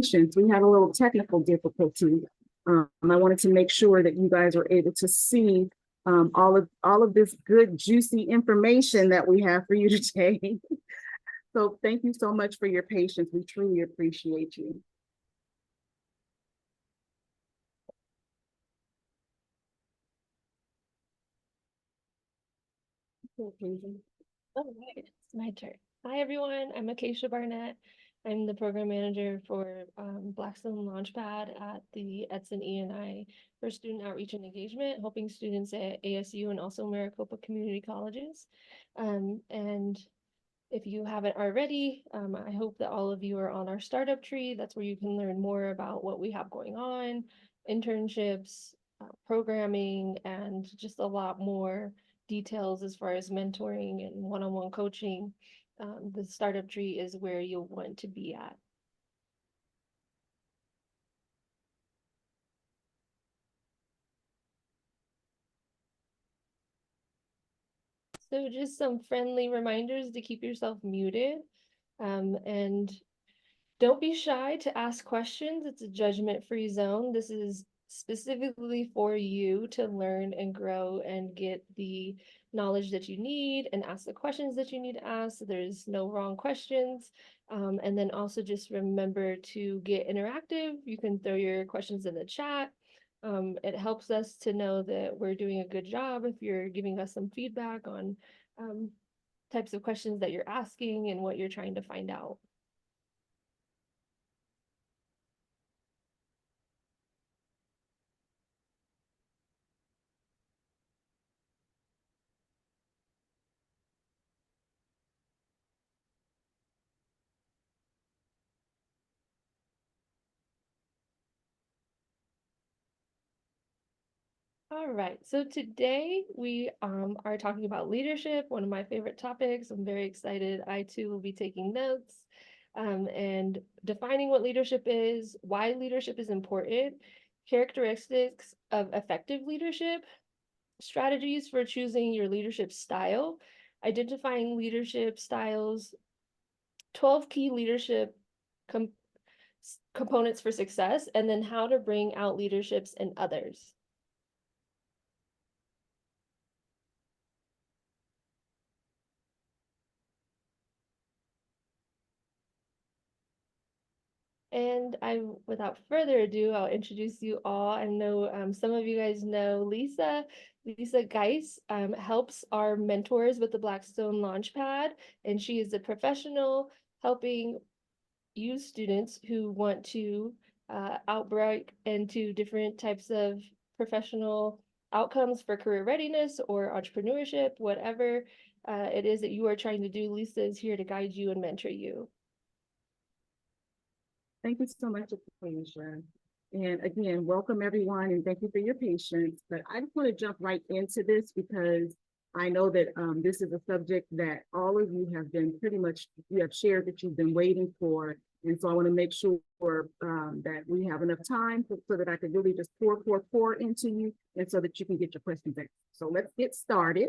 We had a little technical difficulty. I wanted to make sure that you guys were able to see all of this good, juicy information that we have for you today. So thank you so much for your patience. We truly appreciate you. Okay. All right, it's my turn. Hi, everyone. I'm Acacia Barnett. I'm the program manager for Blackstone LaunchPad at the Edson E&I for student outreach and engagement, helping students at ASU and also Maricopa Community Colleges. And if you haven't already, I hope that all of you are on our startup tree. That's where you can learn more about what we have going on, internships, programming, and just a lot more details as far as mentoring and one-on-one coaching. The startup tree is where you'll want to be at. So just some friendly reminders to keep yourself muted, and don't be shy to ask questions. It's a judgment-free zone. This is specifically for you to learn and grow and get the knowledge that you need and ask the questions that you need to ask. So there's no wrong questions. And then also just remember to get interactive. You can throw your questions in the chat. It helps us to know that we're doing a good job if you're giving us some feedback on types of questions that you're asking and what you're trying to find out. All right, so today we are talking about leadership, one of my favorite topics. I'm very excited. I too will be taking notes and defining what leadership is, why leadership is important, characteristics of effective leadership, strategies for choosing your leadership style, identifying leadership styles, 12 key leadership components for success, and then how to bring out leaderships in others. And without further ado, I'll introduce you all. I know some of you guys know Lisa. Lisa Geis helps our mentors with the Blackstone LaunchPad, and she is a professional helping you students who want to outbreak into different types of professional outcomes for career readiness or entrepreneurship, whatever it is that you are trying to do. Lisa is here to guide you and mentor you. Thank you so much, Acacia. And again, welcome everyone, and thank you for your patience. But I just want to jump right into this because I know that this is a subject that all of you have been you have shared that you've been waiting for. And so I want to make sure that we have enough time so that I can really just pour into you and so that you can get your questions answered. So let's get started.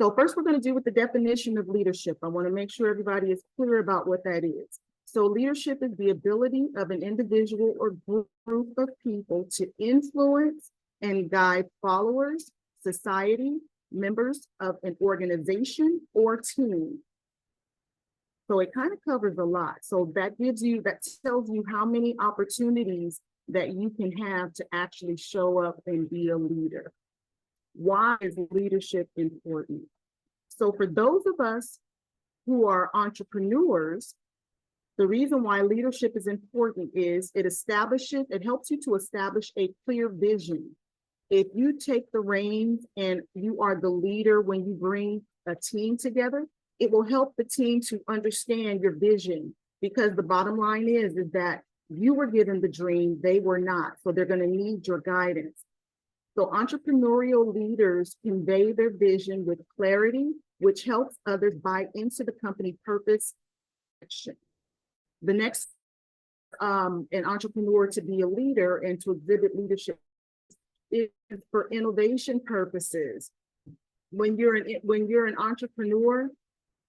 So first we're going to do with the definition of leadership. I want to make sure everybody is clear about what that is. So leadership is the ability of an individual or group of people to influence and guide followers, society, members of an organization or team. So it kind of covers a lot. So that tells you how many opportunities that you can have to actually show up and be a leader. Why is leadership important? So for those of us who are entrepreneurs, the reason why leadership is important is it helps you to establish a clear vision. If you take the reins and you are the leader when you bring a team together, it will help the team to understand your vision, because the bottom line is that you were given the dream, they were not. So they're going to need your guidance. So entrepreneurial leaders convey their vision with clarity, which helps others buy into the company purpose. The next, an entrepreneur to be a leader and to exhibit leadership is for innovation purposes. When you're an entrepreneur,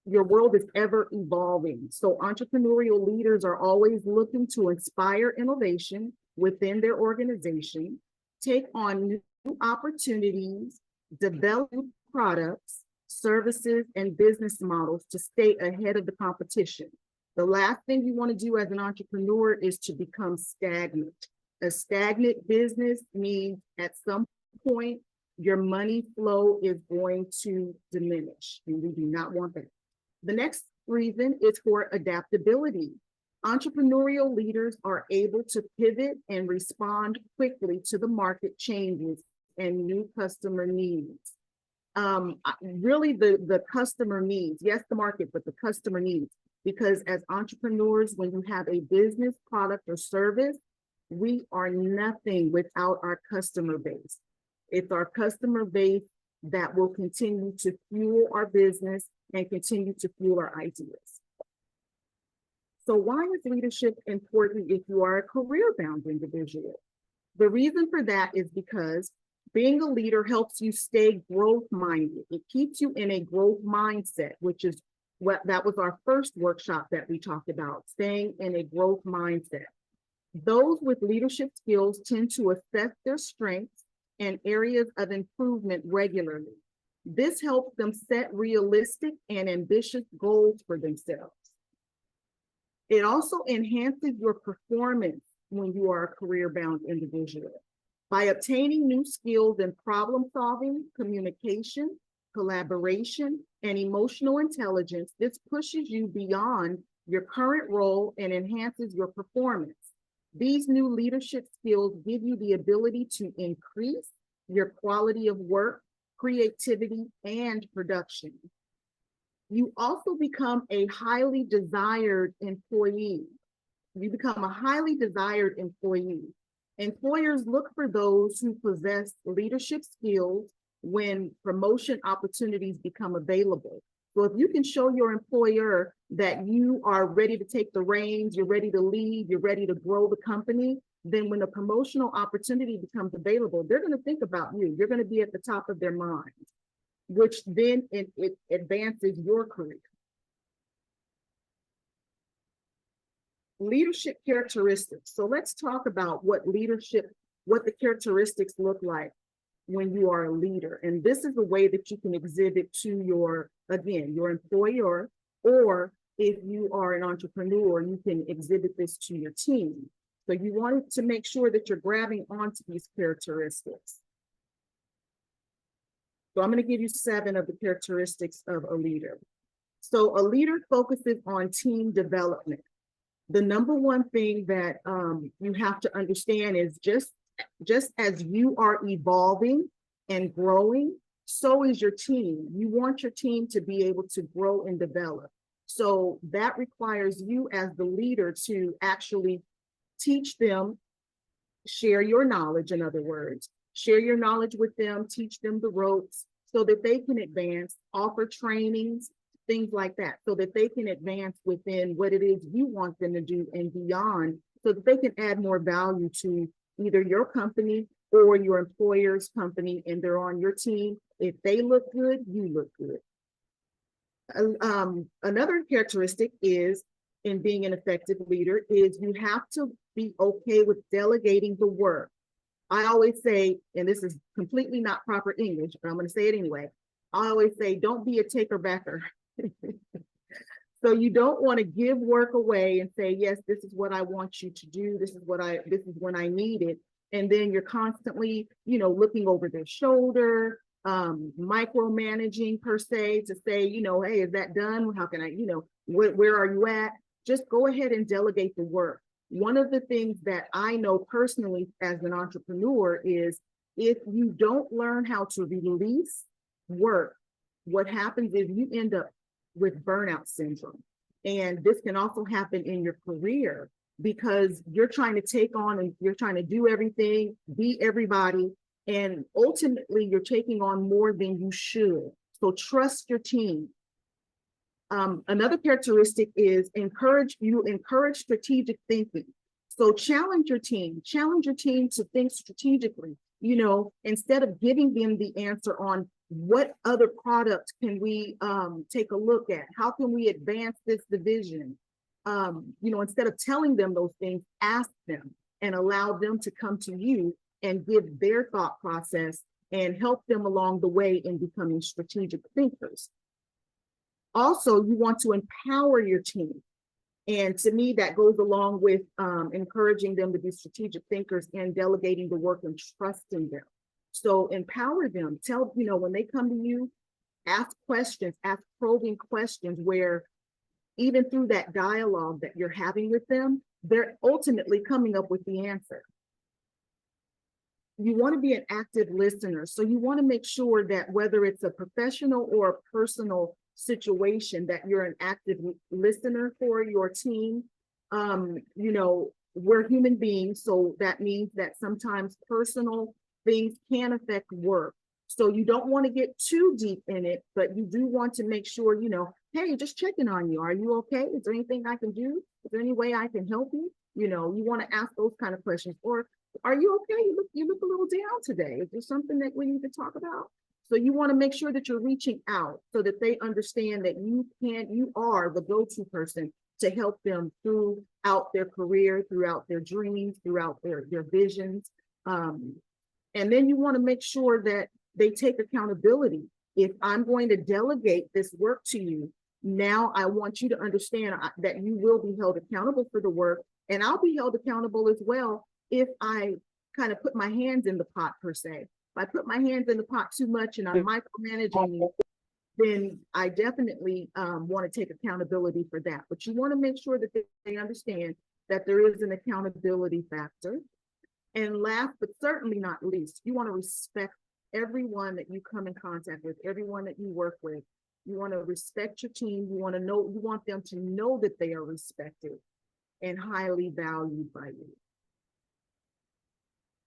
your world is ever evolving. So entrepreneurial leaders are always looking to inspire innovation within their organization, take on new opportunities, develop new products, services, and business models to stay ahead of the competition. The last thing you want to do as an entrepreneur is to become stagnant. A stagnant business means at some point your money flow is going to diminish, and we do not want that. The next reason is for adaptability. Entrepreneurial leaders are able to pivot and respond quickly to the market changes and new customer needs. Really, the customer needs, yes, the market, but the customer needs. Because as entrepreneurs, when you have a business, product, or service, we are nothing without our customer base. It's our customer base that will continue to fuel our business and continue to fuel our ideas. So why is leadership important if you are a career-bound individual? The reason for that is because being a leader helps you stay growth-minded. It keeps you in a growth mindset, which is that was our first workshop that we talked about, staying in a growth mindset. Those with leadership skills tend to assess their strengths and areas of improvement regularly. This helps them set realistic and ambitious goals for themselves. It also enhances your performance when you are a career-bound individual. By obtaining new skills in problem solving, communication, collaboration, and emotional intelligence, this pushes you beyond your current role and enhances your performance. These new leadership skills give you the ability to increase your quality of work, creativity, and production. You also become a highly desired employee. You become a highly desired employee. Employers look for those who possess leadership skills when promotion opportunities become available. So if you can show your employer that you are ready to take the reins, you're ready to lead, you're ready to grow the company, then when a promotional opportunity becomes available, they're going to think about you. You're going to be at the top of their mind, which then it advances your career. Leadership characteristics. So let's talk about what the characteristics look like when you are a leader. And this is the way that you can exhibit to your employer, or if you are an entrepreneur, you can exhibit this to your team. So you want to make sure that you're grabbing onto these characteristics. So I'm going to give you 7 of the characteristics of a leader. So a leader focuses on team development. The number one thing that you have to understand is just as you are evolving and growing, so is your team. You want your team to be able to grow and develop. So that requires you as the leader to actually teach them, share your knowledge, in other words, share your knowledge with them, teach them the ropes so that they can advance, offer trainings, things like that, so that they can advance within what it is you want them to do and beyond, so that they can add more value to either your company or your employer's company, and they're on your team. If they look good, you look good. Another characteristic is, in being an effective leader, is you have to be okay with delegating the work. I always say, and this is completely not proper English, but I'm going to say it anyway. I always say, don't be a taker-backer. So you don't want to give work away and say, yes, this is what I want you to do. This is when I need it. And then you're constantly, looking over their shoulder, micromanaging per se, to say, hey, is that done? How can I, where are you at? Just go ahead and delegate the work. One of the things that I know personally as an entrepreneur is, if you don't learn how to release work, what happens is you end up with burnout syndrome. And this can also happen in your career, because you're trying to take on and you're trying to do everything, be everybody, and ultimately you're taking on more than you should. So trust your team. Another characteristic is encourage strategic thinking. So challenge your team to think strategically, instead of giving them the answer on What other product can we take a look at? How can we advance this division? Instead of telling them those things, ask them and allow them to come to you and give their thought process and help them along the way in becoming strategic thinkers. Also, you want to empower your team. And to me, that goes along with encouraging them to be strategic thinkers and delegating the work and trusting them. So empower them. Tell, when they come to you, ask questions, ask probing questions where even through that dialogue that you're having with them, they're ultimately coming up with the answer. You want to be an active listener. So you want to make sure that whether it's a professional or a personal situation, that you're an active listener for your team. We're human beings, so that means that sometimes personal things can affect work. So you don't want to get too deep in it, but you do want to make sure, hey, just checking on you. Are you okay? Is there anything I can do? Is there any way I can help you? You want to ask those kind of questions. Or are you okay? You look a little down today. Is there something that we need to talk about? So you want to make sure that you're reaching out so that they understand that you are the go-to person to help them throughout their career, throughout their dreams, throughout their visions. And then you want to make sure that they take accountability. If I'm going to delegate this work to you, now I want you to understand that you will be held accountable for the work, and I'll be held accountable as well if I kind of put my hands in the pot, per se. If I put my hands in the pot too much and I'm micromanaging you, then I definitely want to take accountability for that. But you want to make sure that they understand that there is an accountability factor. And last, but certainly not least, you want to respect everyone that you come in contact with, everyone that you work with. You want to respect your team. You want them to know that they are respected and highly valued by you.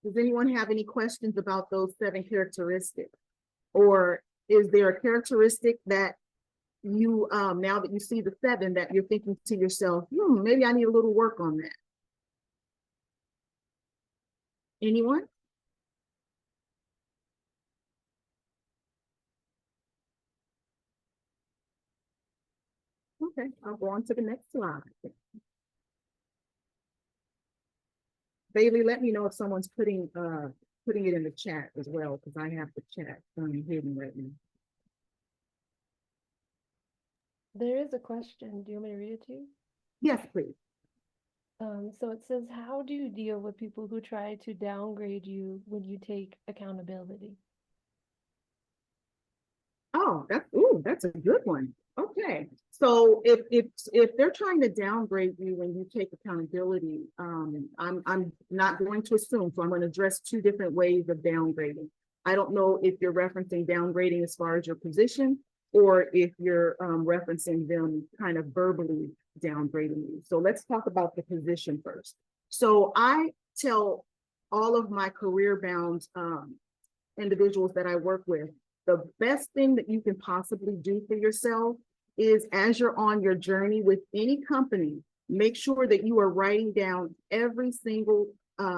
Does anyone have any questions about those 7 characteristics? Or is there a characteristic that you, now that you see the 7, that you're thinking to yourself, maybe I need a little work on that? Anyone? Okay, I'll go on to the next slide. Bailey, let me know if someone's putting it in the chat as well, because I have the chat hidden right now. There is a question. Do you want me to read it to you? Yes, please. So it says, how do you deal with people who try to downgrade you when you take accountability? Oh, that's a good one. Okay. So if they're trying to downgrade you when you take accountability, I'm not going to assume, so I'm going to address 2 different ways of downgrading. I don't know if you're referencing downgrading as far as your position, or if you're referencing them kind of verbally downgrading you. So let's talk about the position first. So I tell all of my career-bound individuals that I work with, the best thing that you can possibly do for yourself is, as you're on your journey with any company, make sure that you are writing down every single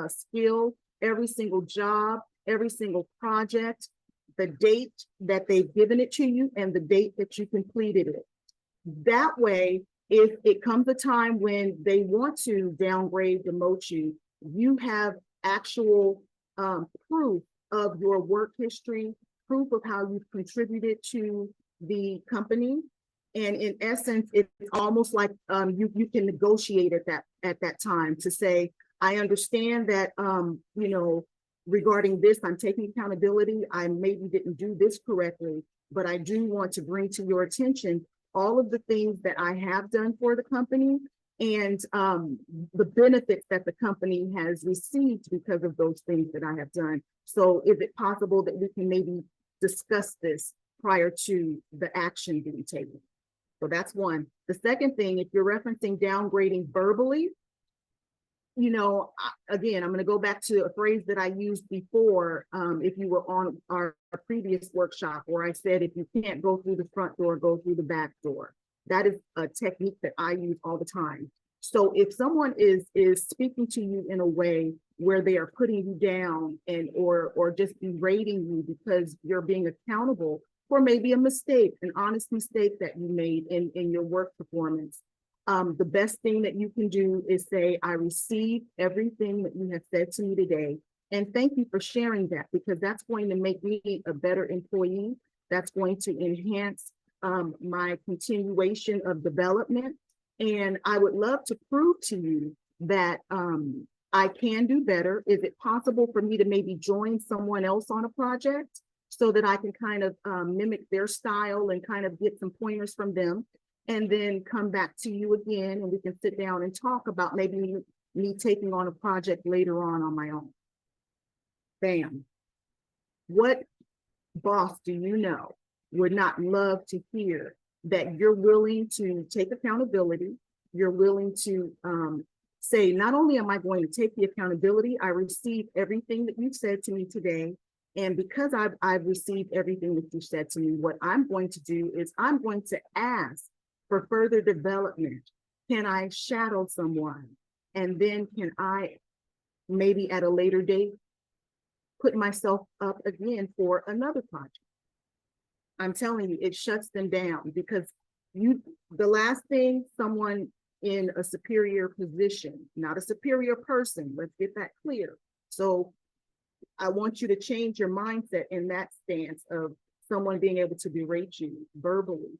skill, every single job, every single project, the date that they've given it to you, and the date that you completed it. That way, if it comes a time when they want to downgrade, demote you, you have actual proof of your work history, proof of how you've contributed to the company. And in essence, it's almost like you can negotiate at that time to say, I understand that, regarding this, I'm taking accountability. I maybe didn't do this correctly, but I do want to bring to your attention all of the things that I have done for the company, and the benefits that the company has received because of those things that I have done. So is it possible that we can maybe discuss this prior to the action being taken? So that's one. The second thing, if you're referencing downgrading verbally, again, I'm going to go back to a phrase that I used before. If you were on our previous workshop, where I said, if you can't go through the front door, go through the back door. That is a technique that I use all the time. So if someone is speaking to you in a way where they are putting you down and or just berating you because you're being accountable for maybe a mistake, an honest mistake that you made in your work performance, the best thing that you can do is say, I received everything that you have said to me today. And thank you for sharing that, because that's going to make me a better employee. That's going to enhance my continuation of development. And I would love to prove to you that I can do better. Is it possible for me to maybe join someone else on a project so that I can kind of mimic their style and kind of get some pointers from them, and then come back to you again and we can sit down and talk about maybe me taking on a project later on my own. Bam. What boss do you know would not love to hear that you're willing to take accountability? You're willing to say, not only am I going to take the accountability, I received everything that you said to me today. And because I've received everything that you said to me, what I'm going to do is I'm going to ask for further development. Can I shadow someone? And then can I maybe at a later date put myself up again for another project? I'm telling you, it shuts them down, because the last thing someone in a superior position, not a superior person, let's get that clear. So I want you to change your mindset in that stance of someone being able to berate you verbally,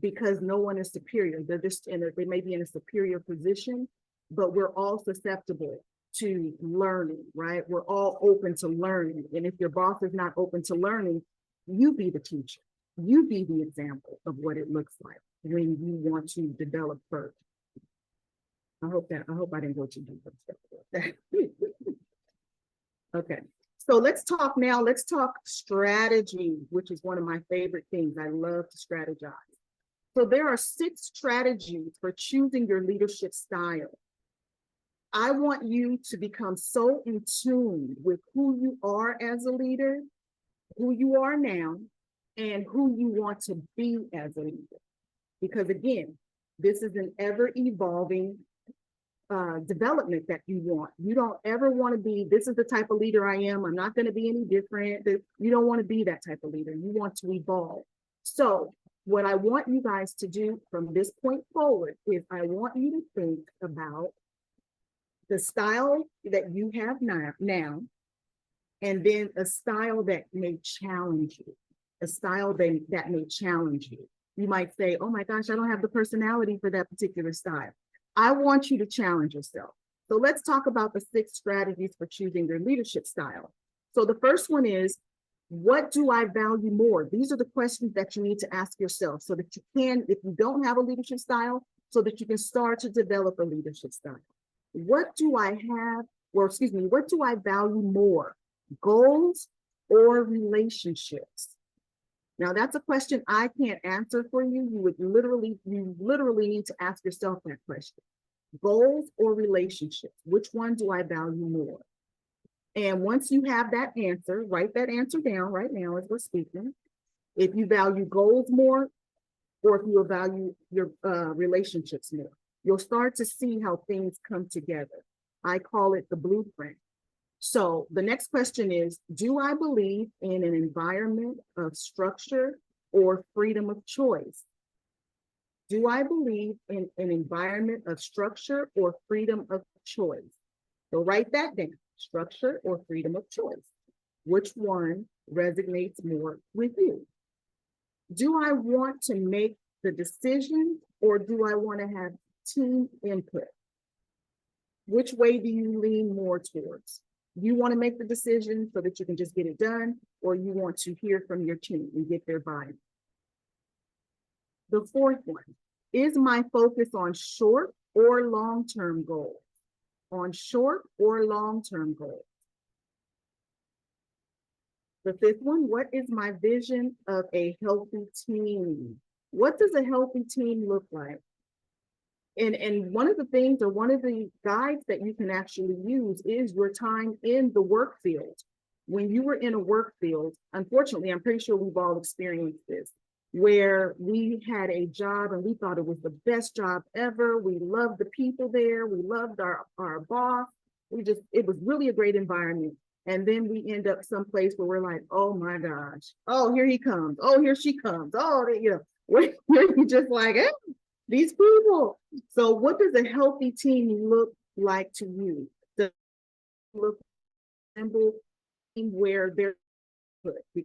because no one is superior. They're just they may be in a superior position, but we're all susceptible to learning, right? We're all open to learning. And if your boss is not open to learning, you be the teacher. You be the example of what it looks like when you want to develop further. I hope I didn't go too deep. Okay. So let's talk strategy, which is one of my favorite things. I love to strategize. So there are 6 strategies for choosing your leadership style. I want you to become so in tune with who you are as a leader, who you are now, and who you want to be as a leader. Because again, this is an ever evolving development that you want. You don't ever want to be, this is the type of leader I am, I'm not going to be any different. You don't want to be that type of leader. You want to evolve. So what I want you guys to do from this point forward is I want you to think about the style that you have now, and then a style that may challenge you, a style that may challenge you. You might say, oh my gosh, I don't have the personality for that particular style. I want you to challenge yourself. So let's talk about the 6 strategies for choosing your leadership style. So the first one is, what do I value more? These are the questions that you need to ask yourself so that you can, if you don't have a leadership style, so that you can start to develop a leadership style. What do I have, or excuse me, what do I value more? Goals or relationships? Now that's a question I can't answer for you. You literally need to ask yourself that question. Goals or relationships? Which one do I value more? And once you have that answer, write that answer down right now as we're speaking. If you value goals more, or if you value your relationships more, you'll start to see how things come together. I call it the blueprint. So the next question is, do I believe in an environment of structure or freedom of choice? Do I believe in an environment of structure or freedom of choice? So write that down, structure or freedom of choice. Which one resonates more with you? Do I want to make the decision, or do I want to have team input? Which way do you lean more towards? You want to make the decision so that you can just get it done, or you want to hear from your team and get their buy-in? The 4th one, is my focus on short or long-term goals? On short or long-term goals? The 5th one, what is my vision of a healthy team? What does a healthy team look like? And one of the things, or one of the guides that you can actually use, is your time in the work field. When you were in a work field, unfortunately, I'm pretty sure we've all experienced this. where we had a job and we thought it was the best job ever. We loved the people there. We loved our boss. It was really a great environment. And then we end up someplace where we're like, oh my gosh, oh, here he comes. Oh, here she comes. Oh, where you just like, eh, these people. So what does a healthy team look like to you? Does it look where they're good? We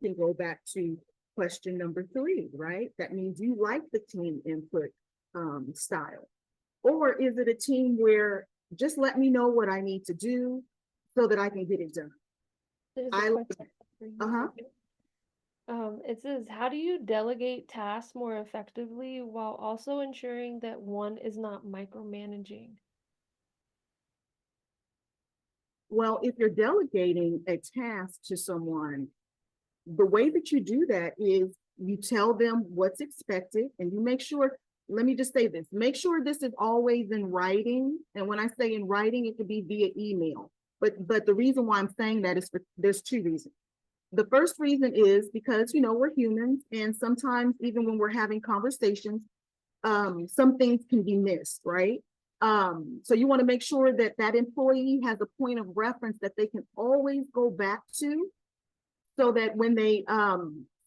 can go back to question number 3, right? That means you like the team input style. Or is it a team where just let me know what I need to do so that I can get it done? There's a I question for you. uh-huh. It says, how do you delegate tasks more effectively while also ensuring that one is not micromanaging? Well, if you're delegating a task to someone, the way that you do that is you tell them what's expected and you make sure, let me just say this, make sure this is always in writing. And when I say in writing, it could be via email. But the reason why I'm saying that is there's 2 reasons. The first reason is because, we're humans, and sometimes even when we're having conversations, some things can be missed, right? So you want to make sure that that employee has a point of reference that they can always go back to, so that when they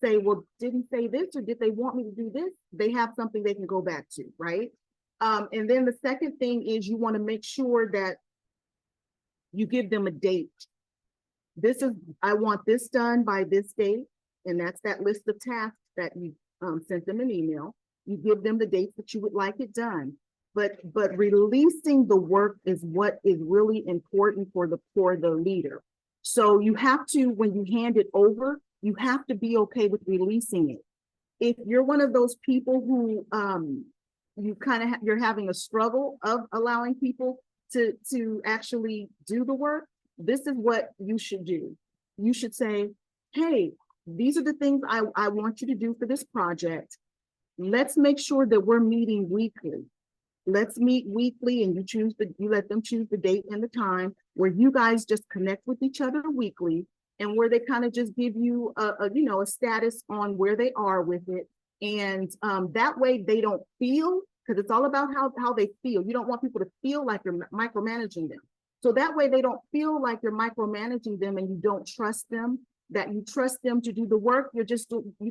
say, well, didn't say this, or did they want me to do this, they have something they can go back to, right? And then the second thing is you want to make sure that you give them a date. I want this done by this date, and that's that list of tasks that you sent them an email. You give them the dates that you would like it done. But releasing the work is what is really important for the leader. So you have to, when you hand it over, you have to be okay with releasing it. If you're one of those people who you're having a struggle of allowing people to actually do the work, this is what you should do. You should say, hey, these are the things I want you to do for this project. Let's make sure that we're meeting weekly. Let's meet weekly, and you let them choose the date and the time where you guys just connect with each other weekly, and where they kind of just give you a status on where they are with it. And that way they don't feel, because it's all about how they feel. You don't want people to feel like you're micromanaging them. So that way they don't feel like you're micromanaging them and you don't trust them, that you trust them to do the work. You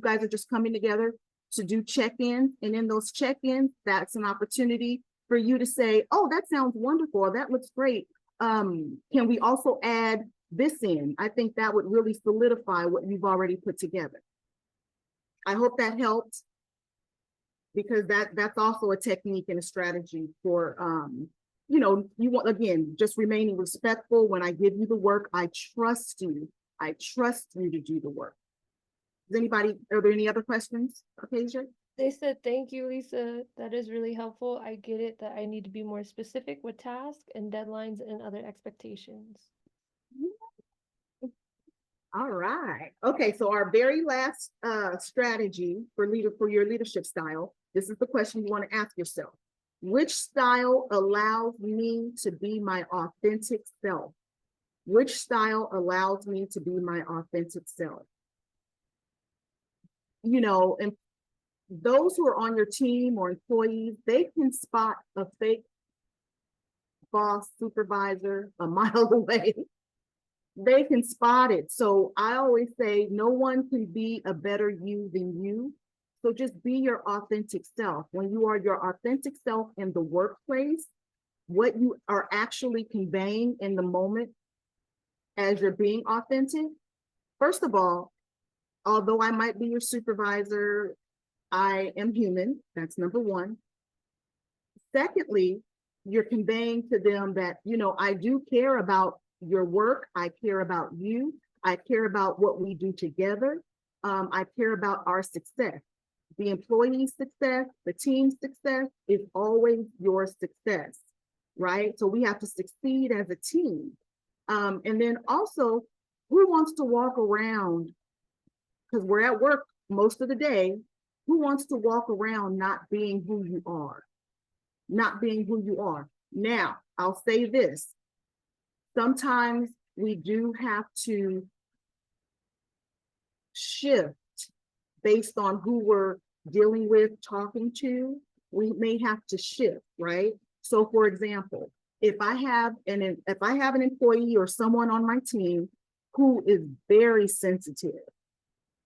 guys are just coming together to do check-ins. And in those check-ins, that's an opportunity for you to say, oh, that sounds wonderful. That looks great. Can we also add this in? I think that would really solidify what you've already put together. I hope that helped, because that's also a technique and a strategy for, you want, again, just remaining respectful. When I give you the work, I trust you. I trust you to do the work. Are there any other questions, Acacia? They said, thank you, Lisa. That is really helpful. I get it that I need to be more specific with tasks and deadlines and other expectations. All right. Okay, so our very last strategy for your leadership style, this is the question you want to ask yourself. Which style allows me to be my authentic self? Which style allows me to be my authentic self? And those who are on your team or employees, they can spot a fake boss, supervisor a mile away. They can spot it. So I always say, no one can be a better you than you. So just be your authentic self. When you are your authentic self in the workplace, what you are actually conveying in the moment as you're being authentic, first of all, although I might be your supervisor, I am human. That's number one. Secondly, you're conveying to them that, I do care about your work. I care about you. I care about what we do together. I care about our success. The employee's success, the team's success is always your success, right? So we have to succeed as a team. And then also, who wants to walk around, because we're at work most of the day, who wants to walk around not being who you are? Not being who you are. Now, I'll say this. Sometimes we do have to shift based on who we're dealing with, talking to, we may have to shift, right? So for example, if I have an employee or someone on my team who is very sensitive,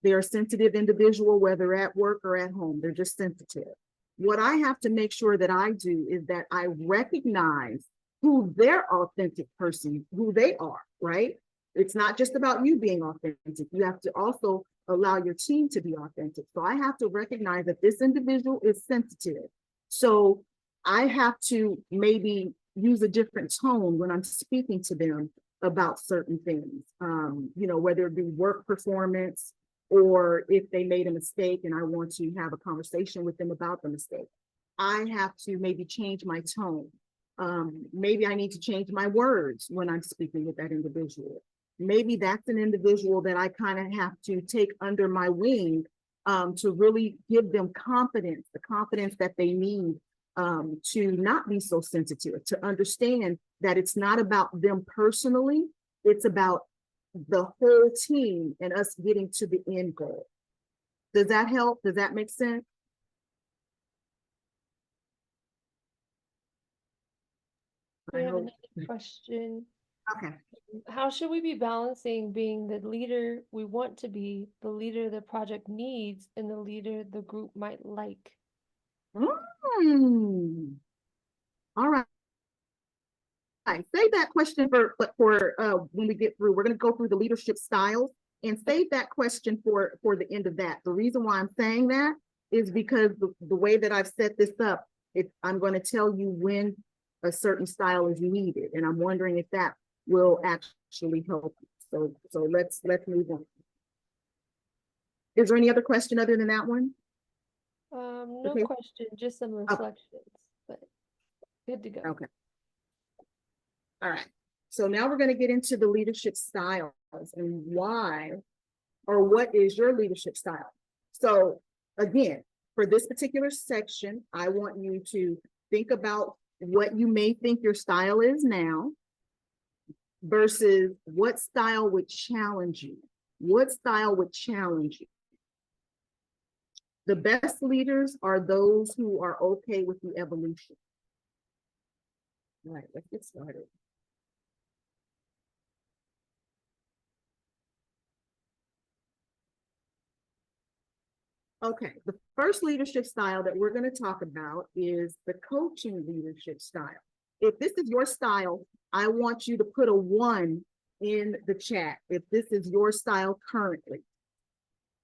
they're a sensitive individual, whether at work or at home, they're just sensitive. What I have to make sure that I do is that I recognize who their authentic person, who they are, right? It's not just about you being authentic. You have to also allow your team to be authentic. So I have to recognize that this individual is sensitive. So I have to maybe use a different tone when I'm speaking to them about certain things, whether it be work performance, or if they made a mistake and I want to have a conversation with them about the mistake. I have to maybe change my tone. Maybe I need to change my words when I'm speaking with that individual. Maybe that's an individual that I kind of have to take under my wing to really give them confidence, the confidence that they need to not be so sensitive, to understand that it's not about them personally, it's about the whole team and us getting to the end goal. Does that help? Does that make sense? We have another question. Okay. How should we be balancing being the leader we want to be, the leader the project needs, and the leader the group might like? All right. Save that question for when we get through. We're going to go through the leadership styles and save that question for the end of that. The reason why I'm saying that is because the way that I've set this up, I'm going to tell you when a certain style is needed, and I'm wondering if that will actually help you. So let's move on. Is there any other question other than that one? No Okay. question, just some reflections, but good to go. Okay. All right. So now we're going to get into the leadership styles and why, or what is your leadership style? So again, for this particular section, I want you to think about what you may think your style is now versus what style would challenge you. What style would challenge you? The best leaders are those who are okay with the evolution. All right, let's get started. Okay, the first leadership style that we're going to talk about is the coaching leadership style. If this is your style, I want you to put a 1 in the chat if this is your style currently.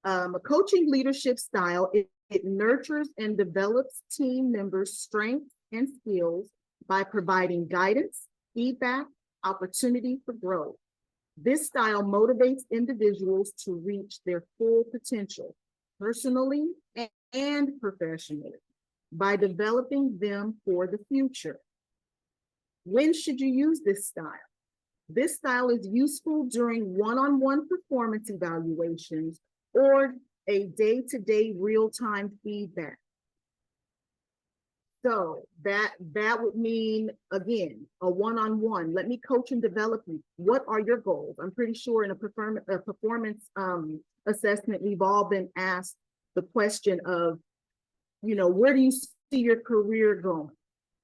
A coaching leadership style, it nurtures and develops team members' strengths and skills by providing guidance, feedback, opportunity for growth. This style motivates individuals to reach their full potential, personally and professionally, by developing them for the future. When should you use this style? This style is useful during one-on-one performance evaluations or a day-to-day real-time feedback. So that would mean, again, a one-on-one. Let me coach and develop you. What are your goals? I'm pretty sure in a performance assessment, we've all been asked the question of, where do you see your career going?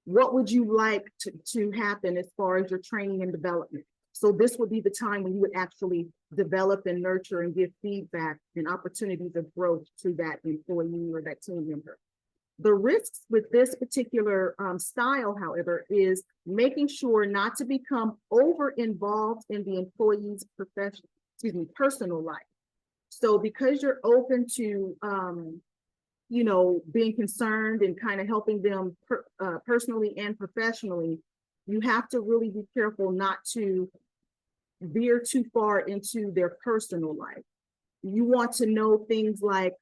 What would you like to happen as far as your training and development? So this would be the time when you would actually develop and nurture and give feedback and opportunities of growth to that employee or that team member. The risks with this particular style, however, is making sure not to become over-involved in the employee's personal life. So because you're open to, being concerned and kind of helping them personally and professionally, you have to really be careful not to veer too far into their personal life. You want to know things like,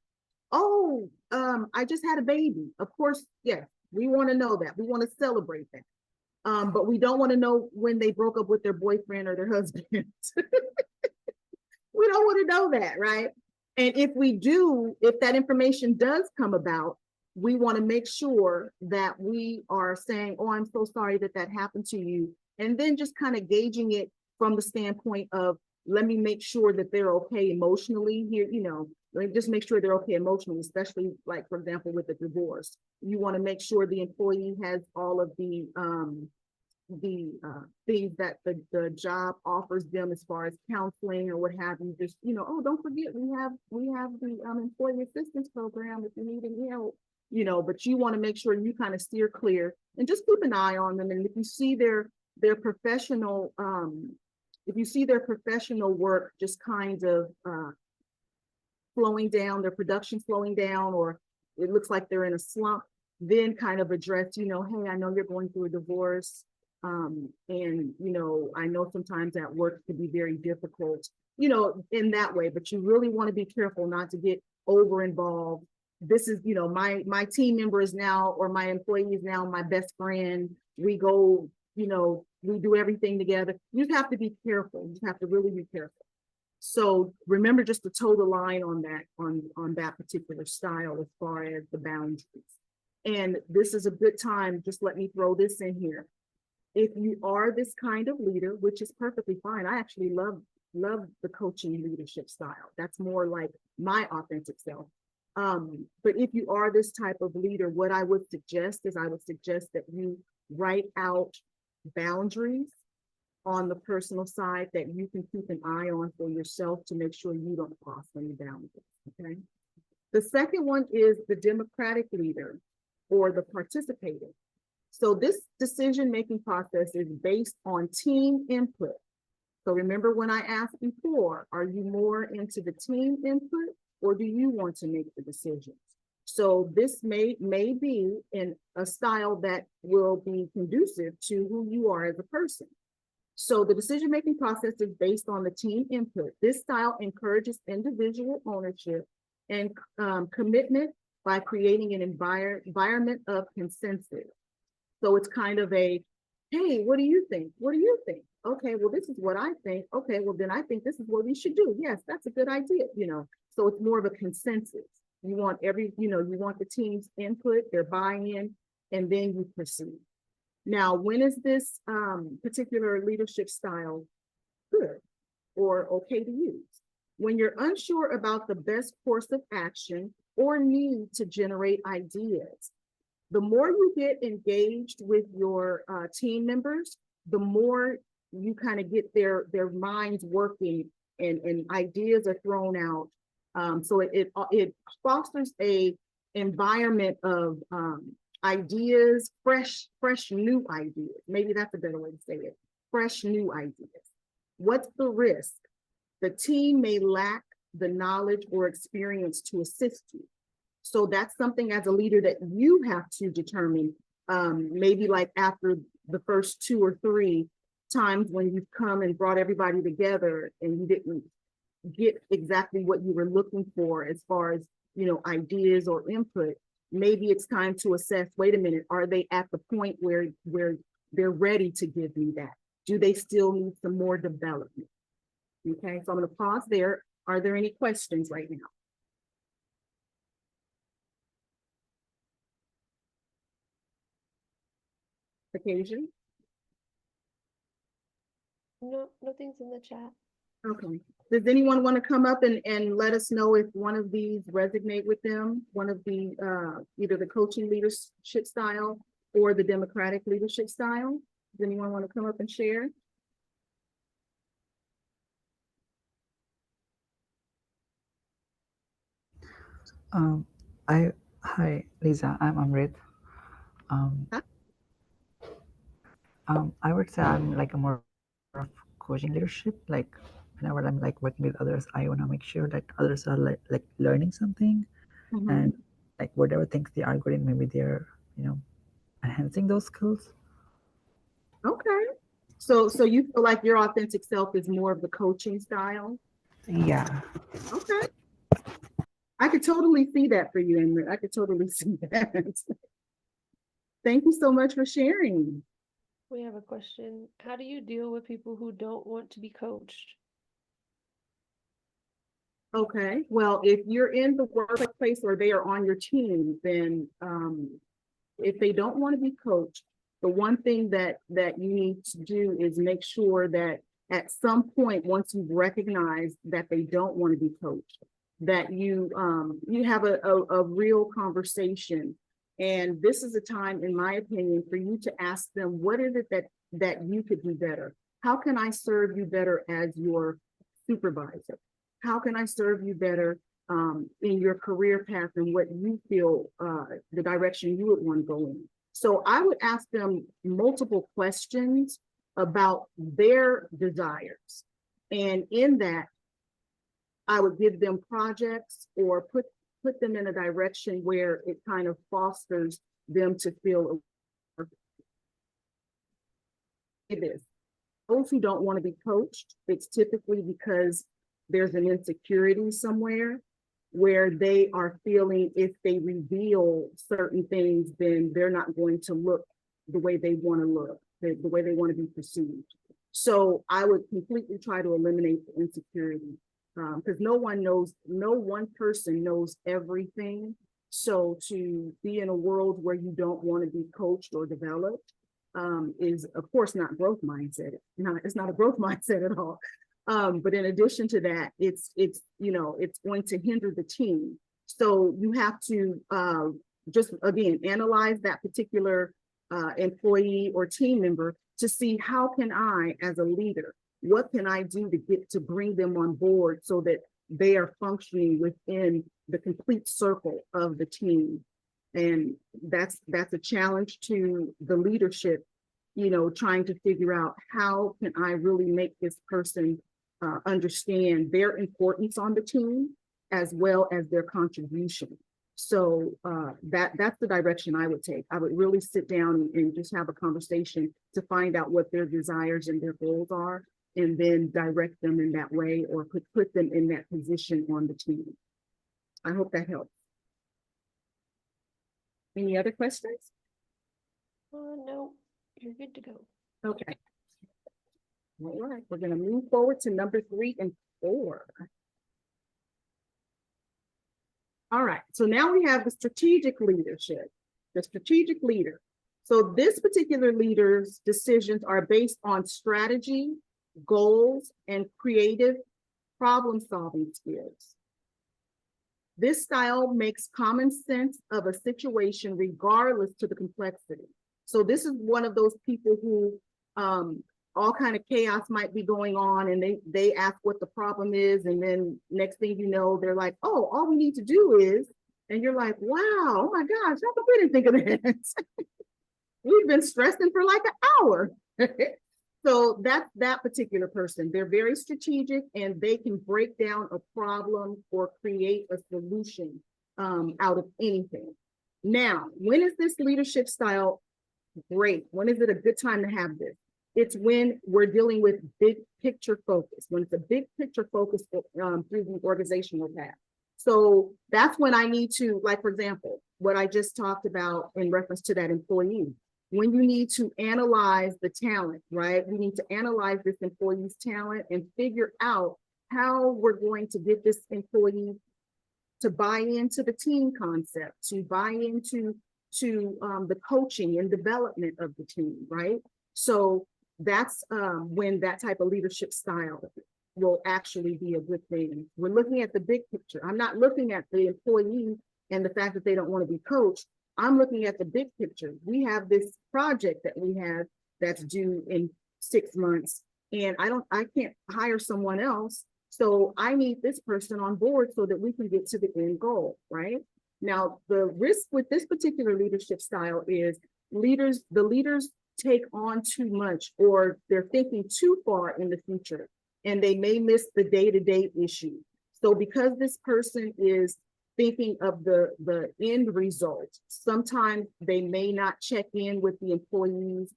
oh, I just had a baby. Of course, yes, we want to know that. We want to celebrate that. But we don't want to know when they broke up with their boyfriend or their husband. We don't want to know that, right? And if we do, if that information does come about, we want to make sure that we are saying, oh, I'm so sorry that happened to you. And then just kind of gauging it from the standpoint of, let me make sure that they're okay emotionally here. Like, just make sure they're okay emotionally, especially like, for example, with the divorce. You want to make sure the employee has all of the things that the job offers them as far as counseling or what have you. Just, oh, don't forget we have the employee assistance program if you need any help, but you want to make sure you kind of steer clear and just keep an eye on them. And if you see their professional work just kind of slowing down, their production slowing down, or it looks like they're in a slump, then kind of address, hey, I know you're going through a divorce. And, I know sometimes at work can be very difficult, in that way, but you really want to be careful not to get over involved. This is, my team member is now, or my employee is now my best friend. We go, we do everything together. You have to be careful. You have to really be careful. So remember just to toe the line on that, on that particular style as far as the boundaries. And this is a good time, just let me throw this in here. If you are this kind of leader, which is perfectly fine, I actually love the coaching leadership style. That's more like my authentic self. But if you are this type of leader, what I would suggest is that you write out boundaries on the personal side that you can keep an eye on for yourself to make sure you don't cross any boundaries, okay? The second one is the democratic leader or the participator. So this decision-making process is based on team input. So remember when I asked before, are you more into the team input or do you want to make the decisions? So this may be in a style that will be conducive to who you are as a person. So the decision-making process is based on the team input. This style encourages individual ownership and commitment by creating an environment of consensus. So it's kind of a, hey, what do you think? What do you think? Okay, well, this is what I think. Okay, well, then I think this is what we should do. Yes, that's a good idea, So it's more of a consensus. You want you want the team's input, their buy-in, and then you proceed. Now, when is this particular leadership style good or okay to use? When you're unsure about the best course of action or need to generate ideas. The more you get engaged with your team members, the more you kind of get their minds working and ideas are thrown out. So it fosters a environment of ideas, fresh new ideas. Maybe that's a better way to say it. Fresh new ideas. What's the risk? The team may lack the knowledge or experience to assist you. So that's something as a leader that you have to determine, maybe like after the first 2 or 3 times when you've come and brought everybody together and you didn't get exactly what you were looking for as far as, ideas or input, maybe it's time to assess, wait a minute, are they at the point where they're ready to give me that? Do they still need some more development? Okay, so I'm going to pause there. Are there any questions right now? Occasion? No, nothing's in the chat. Okay. Does anyone want to come up and let us know if one of these resonate with them? One of the either the coaching leadership style or the democratic leadership style? Does anyone want to come up and share? Um, Hi, Lisa, I'm Amrit. Huh? I would say I'm like a more of coaching leadership. Like whenever I'm like working with others, I want to make sure that others are like learning something, and like whatever things they are good in, maybe they're enhancing those skills. Okay. So you feel like your authentic self is more of the coaching style? Yeah. Okay. I could totally see that for you, Amrit. I could totally see that. Thank you so much for sharing. We have a question. How do you deal with people who don't want to be coached? Okay, well, if you're in the workplace or they are on your team, then if they don't want to be coached, the one thing that you need to do is make sure that at some point, once you've recognized that they don't want to be coached, that you have a real conversation. And this is a time, in my opinion, for you to ask them, what is it that you could do better? How can I serve you better as your supervisor? How can I serve you better in your career path and what you feel the direction you would want to go in? So I would ask them multiple questions about their desires. And in that, I would give them projects or put them in a direction where it kind of fosters them to feel it is. Those who don't want to be coached, it's typically because there's an insecurity somewhere where they are feeling if they reveal certain things, then they're not going to look the way they want to look, the way they want to be perceived. So I would completely try to eliminate the insecurity because no one person knows everything. So to be in a world where you don't want to be coached or developed is of course not growth mindset. It's not a growth mindset at all. But in addition to that, it's going to hinder the team. So you have to just again analyze that particular employee or team member to see how can I, as a leader, what can I do to bring them on board so that they are functioning within the complete circle of the team. And that's a challenge to the leadership, trying to figure out how can I really make this person understand their importance on the team as well as their contribution. So that's the direction I would take. I would really sit down and just have a conversation to find out what their desires and their goals are, and then direct them in that way or put them in that position on the team. I hope that helps. Any other questions? No, you're good to go. Okay. All right, we're going to move forward to number 3 and 4. All right, so now we have the strategic leadership, the strategic leader. So this particular leader's decisions are based on strategy, goals, and creative problem-solving skills. This style makes common sense of a situation regardless to the complexity. So this is one of those people who all kind of chaos might be going on and they ask what the problem is, and then next thing you know, they're like, oh, all we need to do is, and you're like, wow, oh my gosh, how come we didn't think of that? We've been stressing for like an hour. So that's that particular person. They're very strategic and they can break down a problem or create a solution out of anything. Now, when is this leadership style great? When is it a good time to have this? It's when we're dealing with big picture focus, when it's a big picture focus through the organizational path. So that's when I need to, like, for example, what I just talked about in reference to that employee. When you need to analyze the talent, right? We need to analyze this employee's talent and figure out how we're going to get this employee to buy into the team concept, to buy into the coaching and development of the team, right? So that's when that type of leadership style will actually be a good thing. We're looking at the big picture. I'm not looking at the employee and the fact that they don't want to be coached. I'm looking at the big picture. We have this project that we have that's due in 6 months, and I can't hire someone else. So I need this person on board so that we can get to the end goal, right? Now, the risk with this particular leadership style is the leaders take on too much, or they're thinking too far in the future, and they may miss the day-to-day issue. So because this person is thinking of the end result, sometimes they may not check in with the employees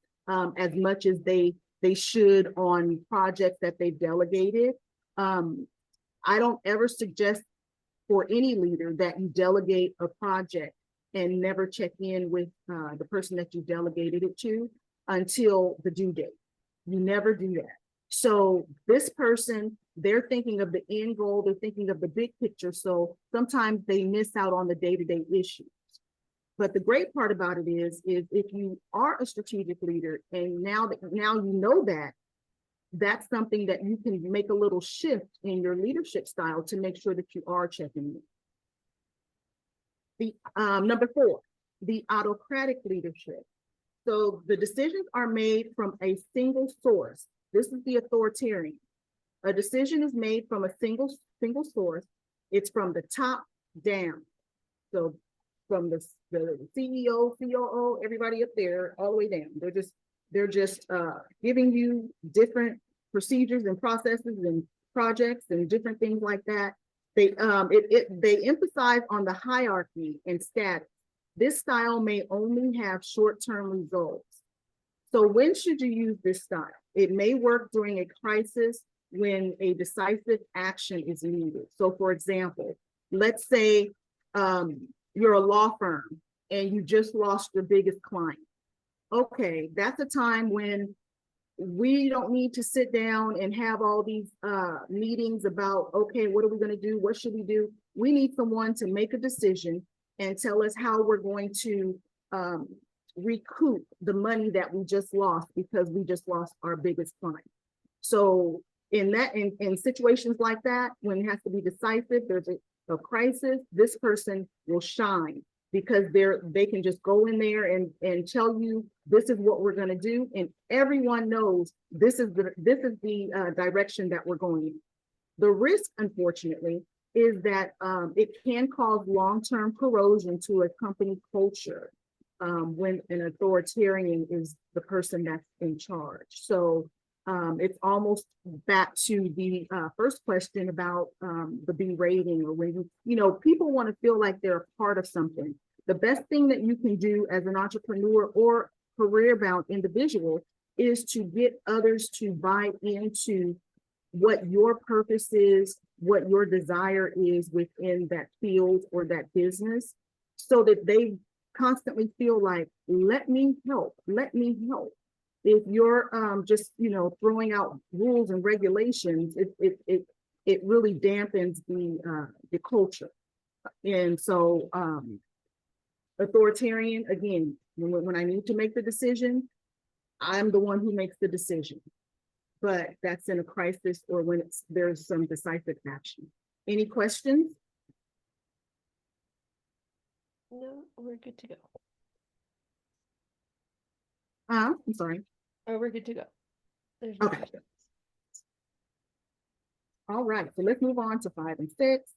as much as they should on projects that they've delegated. I don't ever suggest for any leader that you delegate a project and never check in with the person that you delegated it to until the due date. You never do that. So this person, they're thinking of the end goal, they're thinking of the big picture. So sometimes they miss out on the day-to-day issues. But the great part about it is if you are a strategic leader and now you know that, that's something that you can make a little shift in your leadership style to make sure that you are checking it. The number 4, the autocratic leadership. So the decisions are made from a single source. This is the authoritarian. A decision is made from a single source. It's from the top down. So from the CEO, COO, everybody up there, all the way down. They're just giving you different procedures and processes and projects and different things like that. They emphasize on the hierarchy and status. This style may only have short-term results. So when should you use this style? It may work during a crisis when a decisive action is needed. So for example, let's say you're a law firm and you just lost your biggest client. Okay, that's a time when we don't need to sit down and have all these meetings about, okay, what are we going to do? What should we do? We need someone to make a decision and tell us how we're going to recoup the money that we just lost because we just lost our biggest client. So in situations like that, when it has to be decisive, there's a crisis, this person will shine because they can just go in there and tell you this is what we're going to do, and everyone knows this is the direction that we're going in. The risk, unfortunately, is that it can cause long-term corrosion to a company culture when an authoritarian is the person that's in charge. So it's almost back to the first question about the B rating, or when people want to feel like they're a part of something. The best thing that you can do as an entrepreneur or career-bound individual is to get others to buy into what your purpose is, what your desire is within that field or that business, so that they constantly feel like, let me help, let me help. If you're just throwing out rules and regulations, it really dampens the culture. And so authoritarian, again, when I need to make the decision, I'm the one who makes the decision. But that's in a crisis or when there's some decisive action. Any questions? No, we're good to go. I'm sorry. Oh, we're good to go. There's no Okay. questions. All right, so let's move on to 5 and 6.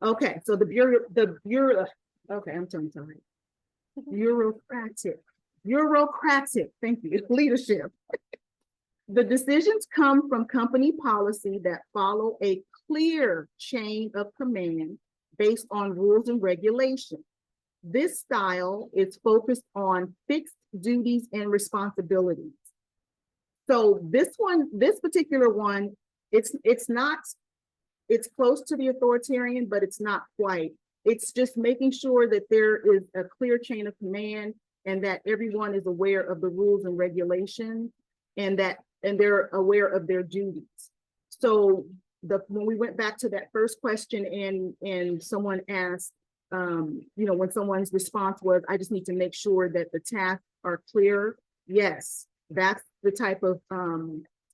Okay, so the bureau, okay, I'm sorry. Bureaucratic, thank you, leadership. The decisions come from company policy that follow a clear chain of command based on rules and regulations. This style is focused on fixed duties and responsibilities. So this particular one, it's close to the authoritarian, but it's not quite. It's just making sure that there is a clear chain of command and that everyone is aware of the rules and regulations and they're aware of their duties. So when we went back to that first question and someone asked, when someone's response was, I just need to make sure that the tasks are clear. Yes, that's the type of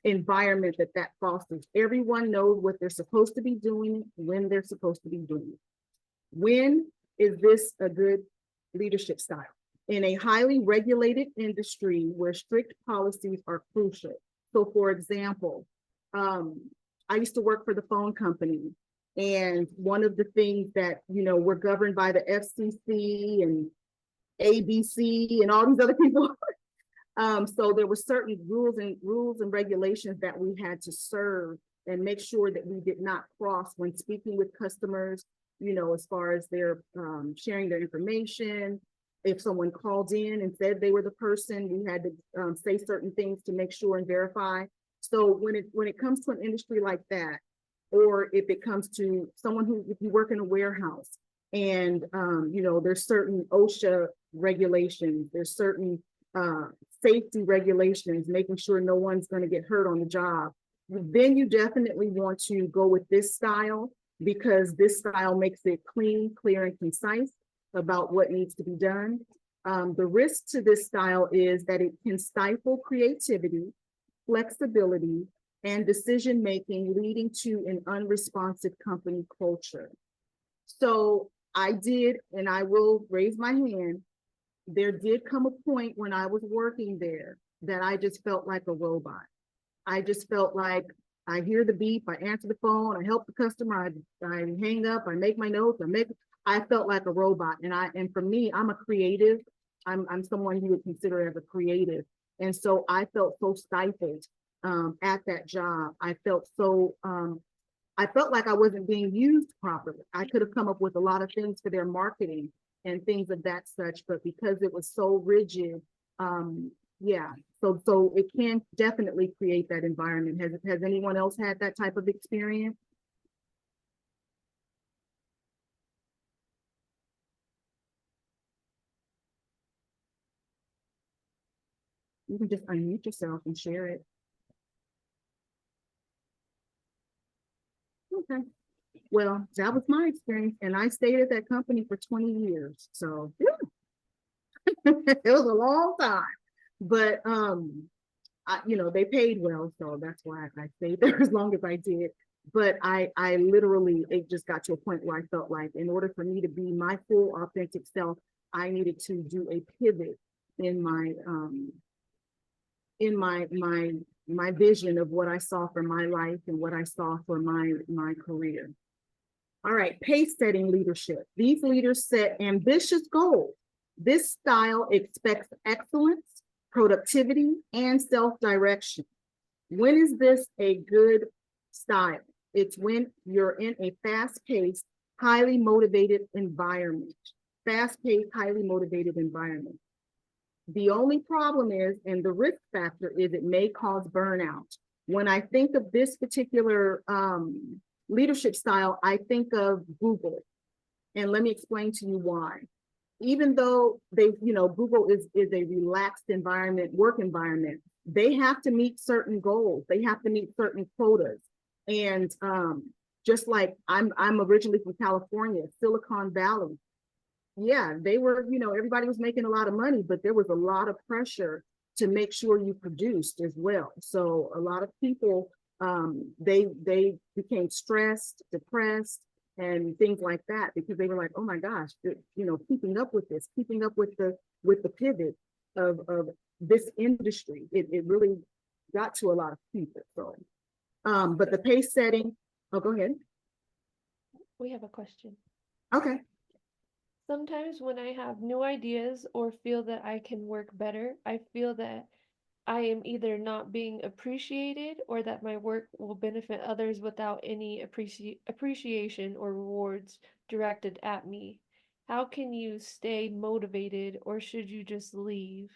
environment that fosters. Everyone knows what they're supposed to be doing when they're supposed to be doing it. When is this a good leadership style? In a highly regulated industry where strict policies are crucial. So for example, I used to work for the phone company, and one of the things that, we're governed by the FCC and ABC and all these other people. So there were certain rules and regulations that we had to serve and make sure that we did not cross when speaking with customers, as far as their sharing their information. If someone called in and said they were the person, we had to say certain things to make sure and verify. So when it comes to an industry like that, or if it comes to someone if you work in a warehouse and, there's certain OSHA regulations, there's certain safety regulations, making sure no one's going to get hurt on the job, then you definitely want to go with this style, because this style makes it clean, clear, and concise about what needs to be done. The risk to this style is that it can stifle creativity flexibility, and decision-making leading to an unresponsive company culture. So I did, and I will raise my hand, there did come a point when I was working there that I just felt like a robot. I just felt like I hear the beep, I answer the phone, I help the customer, I hang up, I make my notes, I felt like a robot. And for me, I'm a creative. I'm someone you would consider as a creative. And so I felt so stifled at that job. I felt like I wasn't being used properly. I could have come up with a lot of things for their marketing and things of that such, but because it was so rigid, yeah. So it can definitely create that environment. Has anyone else had that type of experience? You can just unmute yourself and share it. Okay. Well, that was my experience, and I stayed at that company for 20 years. So yeah. It was a long time, but they paid well, so that's why I stayed there as long as I did. But I literally, it just got to a point where I felt like in order for me to be my full authentic self, I needed to do a pivot in my vision of what I saw for my life and what I saw for my career. All right, pace setting leadership. These leaders set ambitious goals. This style expects excellence, productivity, and self-direction. When is this a good style? It's when you're in a fast-paced, highly motivated environment. Fast-paced, highly motivated environment. The only problem is, and the risk factor is, it may cause burnout. When I think of this particular leadership style, I think of Google. And let me explain to you why. Even though Google is a relaxed environment, work environment, they have to meet certain goals. They have to meet certain quotas. And just like I'm originally from California, Silicon Valley. Yeah, they were, everybody was making a lot of money, but there was a lot of pressure to make sure you produced as well. So a lot of people, they became stressed, depressed, and things like that, because they were like, oh my gosh, keeping up with this, keeping up with the pivot of this industry, it really got to a lot of people. So, but the pace setting, oh, go ahead. We have a question. Okay. Sometimes when I have new ideas or feel that I can work better, I feel that I am either not being appreciated or that my work will benefit others without any appreciation or rewards directed at me. How can you stay motivated, or should you just leave?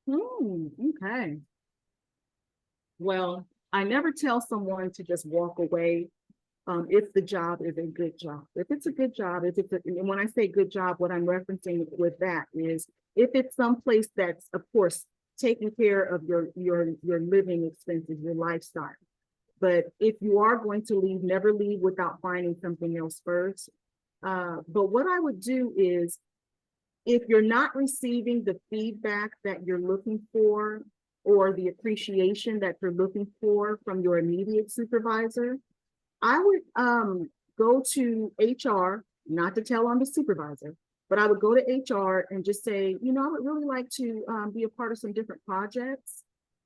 Okay. Well, I never tell someone to just walk away if the job is a good job. If it's a good job, and when I say good job, what I'm referencing with that is if it's someplace that's, of course, taking care of your living expenses, your lifestyle. But if you are going to leave, never leave without finding something else first. But what I would do is, if you're not receiving the feedback that you're looking for or the appreciation that you're looking for from your immediate supervisor, I would go to HR, not to tell on the supervisor, but I would go to HR and just say, I would really like to be a part of some different projects,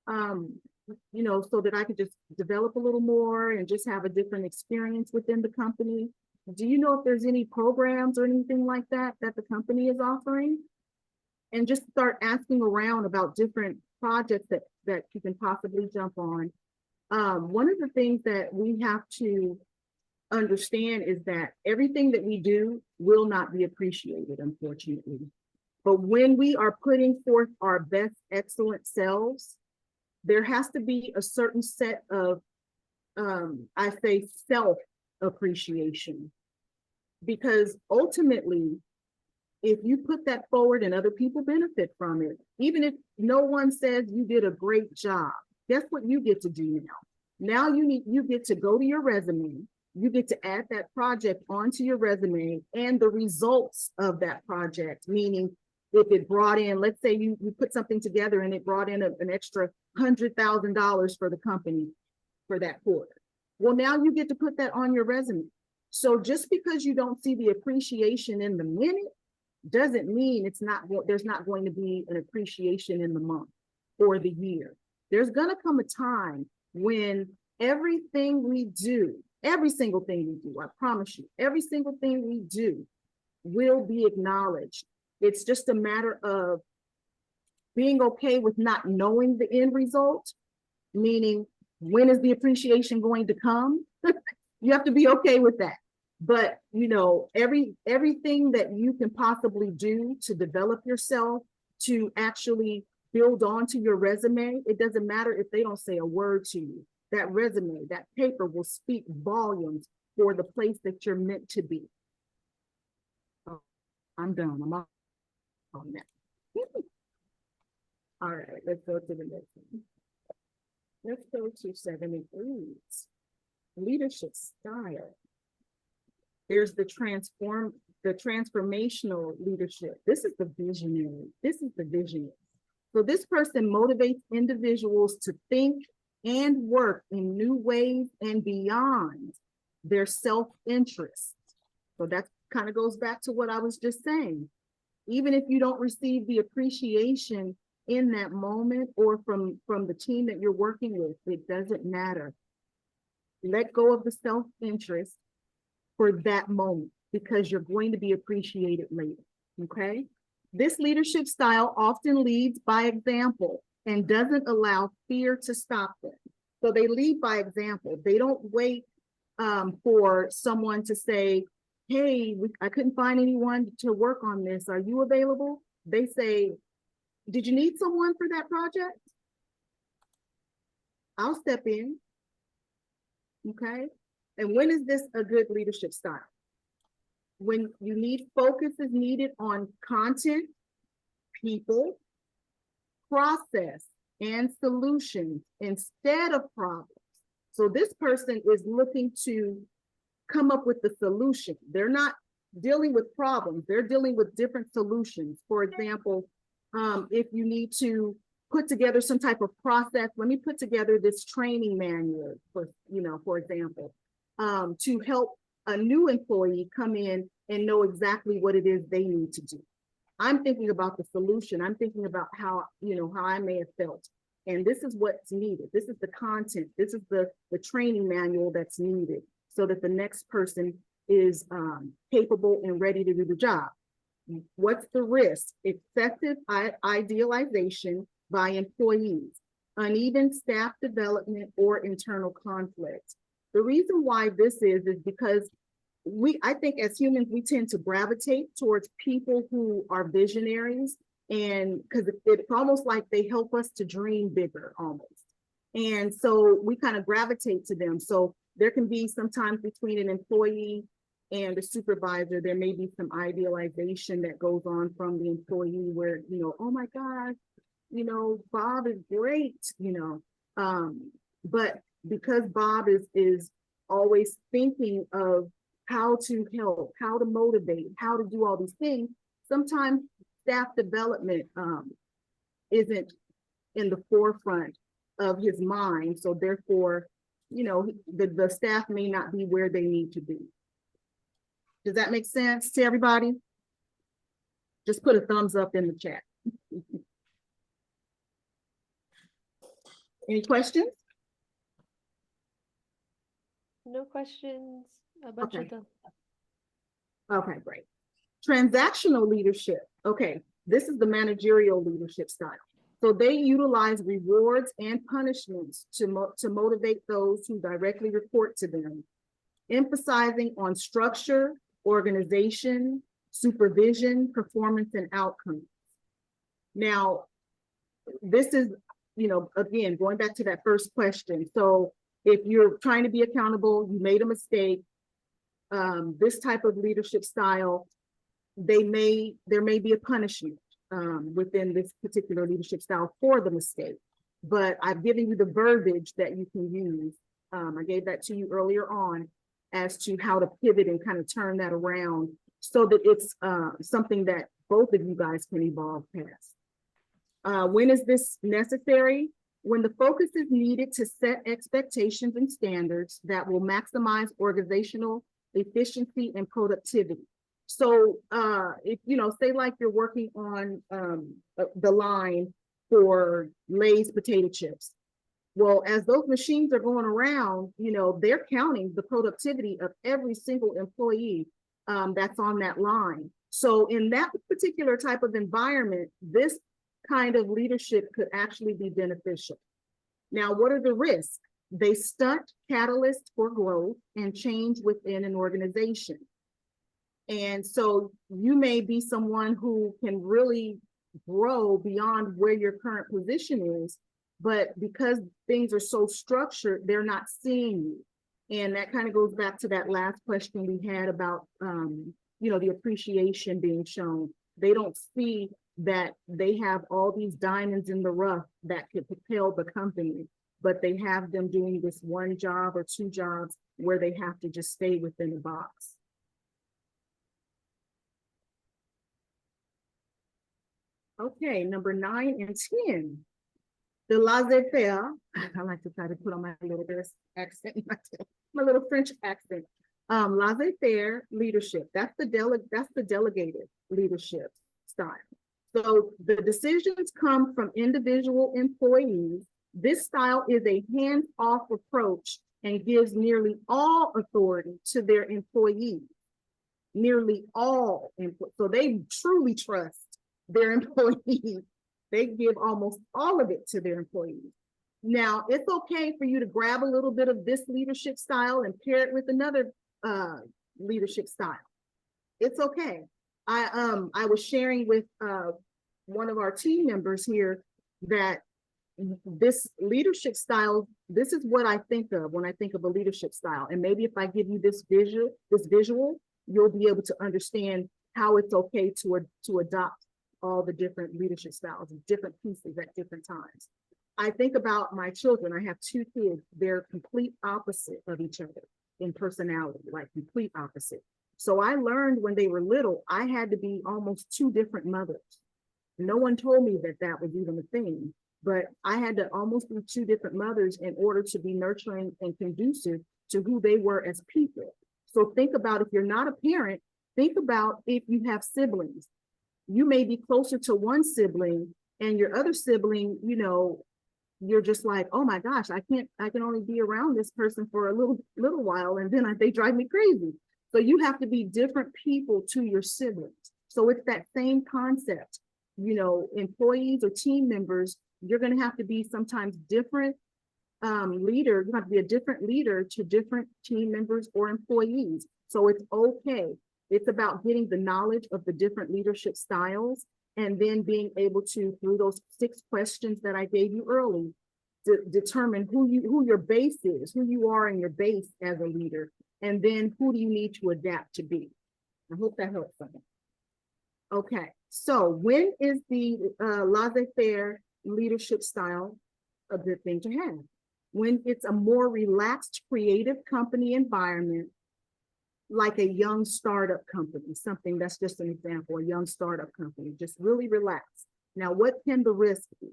so that I could just develop a little more and just have a different experience within the company. Do you know if there's any programs or anything like that the company is offering? And just start asking around about different projects that you can possibly jump on. One of the things that we have to understand is that everything that we do will not be appreciated, unfortunately. But when we are putting forth our best, excellent selves, there has to be a certain set of, I say, self-appreciation. Because ultimately, if you put that forward and other people benefit from it, even if no one says you did a great job, guess what you get to do now? Now you get to go to your resume, you get to add that project onto your resume and the results of that project, meaning if it brought in, let's say you put something together and it brought in an extra $100,000 for the company for that quarter. Well, now you get to put that on your resume. So just because you don't see the appreciation in the minute doesn't mean there's not going to be an appreciation in the month or the year. There's going to come a time when everything we do, every single thing we do, I promise you, every single thing we do will be acknowledged. It's just a matter of being okay with not knowing the end result, meaning when is the appreciation going to come? You have to be okay with that. But you know, everything that you can possibly do to develop yourself, to actually build onto your resume, it doesn't matter if they don't say a word to you. That resume, that paper will speak volumes for the place that you're meant to be. Oh, I'm done. I'm off on that. All right, let's go to the next one. Let's go to 73. Leadership style. There's the transformational leadership. This is the visionary. This is the visionary. So this person motivates individuals to think and work in new ways and beyond their self-interest. So that kind of goes back to what I was just saying. Even if you don't receive the appreciation in that moment or from the team that you're working with, it doesn't matter. Let go of the self-interest for that moment because you're going to be appreciated later, okay? This leadership style often leads by example and doesn't allow fear to stop them. So they lead by example. They don't wait for someone to say, hey, I couldn't find anyone to work on this. Are you available? They say, did you need someone for that project? I'll step in, okay? And when is this a good leadership style? When you need focus is needed on content, people, process, and solutions instead of problems. So this person is looking to come up with the solution. They're not dealing with problems. They're dealing with different solutions. For example, if you need to put together some type of process, let me put together this training manual for example, to help a new employee come in and know exactly what it is they need to do. I'm thinking about the solution. I'm thinking about how I may have felt. And this is what's needed. This is the content. This is the training manual that's needed so that the next person is capable and ready to do the job. What's the risk? Excessive idealization by employees, uneven staff development, or internal conflict. The reason why this is because I think as humans, we tend to gravitate towards people who are visionaries, and because it's almost like they help us to dream bigger almost. And so we kind of gravitate to them. So there can be sometimes between an employee and a supervisor, there may be some idealization that goes on from the employee where, oh my God, Bob is great, but because Bob is always thinking of how to help, how to motivate, how to do all these things, sometimes staff development isn't in the forefront of his mind. So therefore, the staff may not be where they need to be. Does that make sense to everybody? Just put a thumbs up in the chat. Any questions? No questions. A bunch of them. Okay, great. Transactional leadership. Okay, this is the managerial leadership style. So they utilize rewards and punishments to motivate those who directly report to them, emphasizing on structure, organization, supervision, performance, and outcomes. Now, this is, again, going back to that first question. So if you're trying to be accountable, you made a mistake, this type of leadership style, there may be a punishment within this particular leadership style for the mistake. But I've given you the verbiage that you can use. I gave that to you earlier on as to how to pivot and kind of turn that around so that it's something that both of you guys can evolve past. When is this necessary? when the focus is needed to set expectations and standards that will maximize organizational efficiency and productivity. So if, you know, say like you're working on the line for Lay's potato chips. Well, as those machines are going around, you know, they're counting the productivity of every single employee that's on that line. So in that particular type of environment, this kind of leadership could actually be beneficial. Now, what are the risks? They stunt catalysts for growth and change within an organization. And so you may be someone who can really grow beyond where your current position is, but because things are so structured, they're not seeing you. And that kind of goes back to that last question we had about, you know, the appreciation being shown. They don't see that they have all these diamonds in the rough that could propel the company, but they have them doing this one job or two jobs where they have to just stay within the box. Okay, number 9 and 10. The laissez-faire. I like to try to put on my little accent, my little French accent. Laissez-faire leadership. That's the delegated leadership style. So the decisions come from individual employees. This style is a hands-off approach and gives nearly all authority to their employees. Nearly all employees. So they truly trust their employees. They give almost all of it to their employees. Now, it's okay for you to grab a little bit of this leadership style and pair it with another leadership style. It's okay. I was sharing with one of our team members here that this leadership style, this is what I think of when I think of a leadership style. And maybe if I give you this visual, you'll be able to understand how it's okay to adopt all the different leadership styles and different pieces at different times. I think about my children. I have 2 kids. They're complete opposite of each other in personality, like complete opposite. So I learned when they were little, I had to be almost 2 different mothers. No one told me that that was even a thing, but I had to almost be 2 different mothers in order to be nurturing and conducive to who they were as people. So think about, if you're not a parent, think about if you have siblings. You may be closer to one sibling and your other sibling, you know, you're just like, oh my gosh, I can only be around this person for a little while and then they drive me crazy. So you have to be different people to your siblings. So it's that same concept, you know, employees or team members, you're going to have to be sometimes different leader. You have to be a different leader to different team members or employees. So it's okay. It's about getting the knowledge of the different leadership styles and then being able to, through those 6 questions that I gave you early, determine who your base is, who you are in your base as a leader, and then who do you need to adapt to be. I hope that helps someone. Okay, so when is the laissez-faire leadership style a good thing to have? When it's a more relaxed, creative company environment, like a young startup company, something that's just an example, a young startup company, just really relaxed. Now, what can the risk be?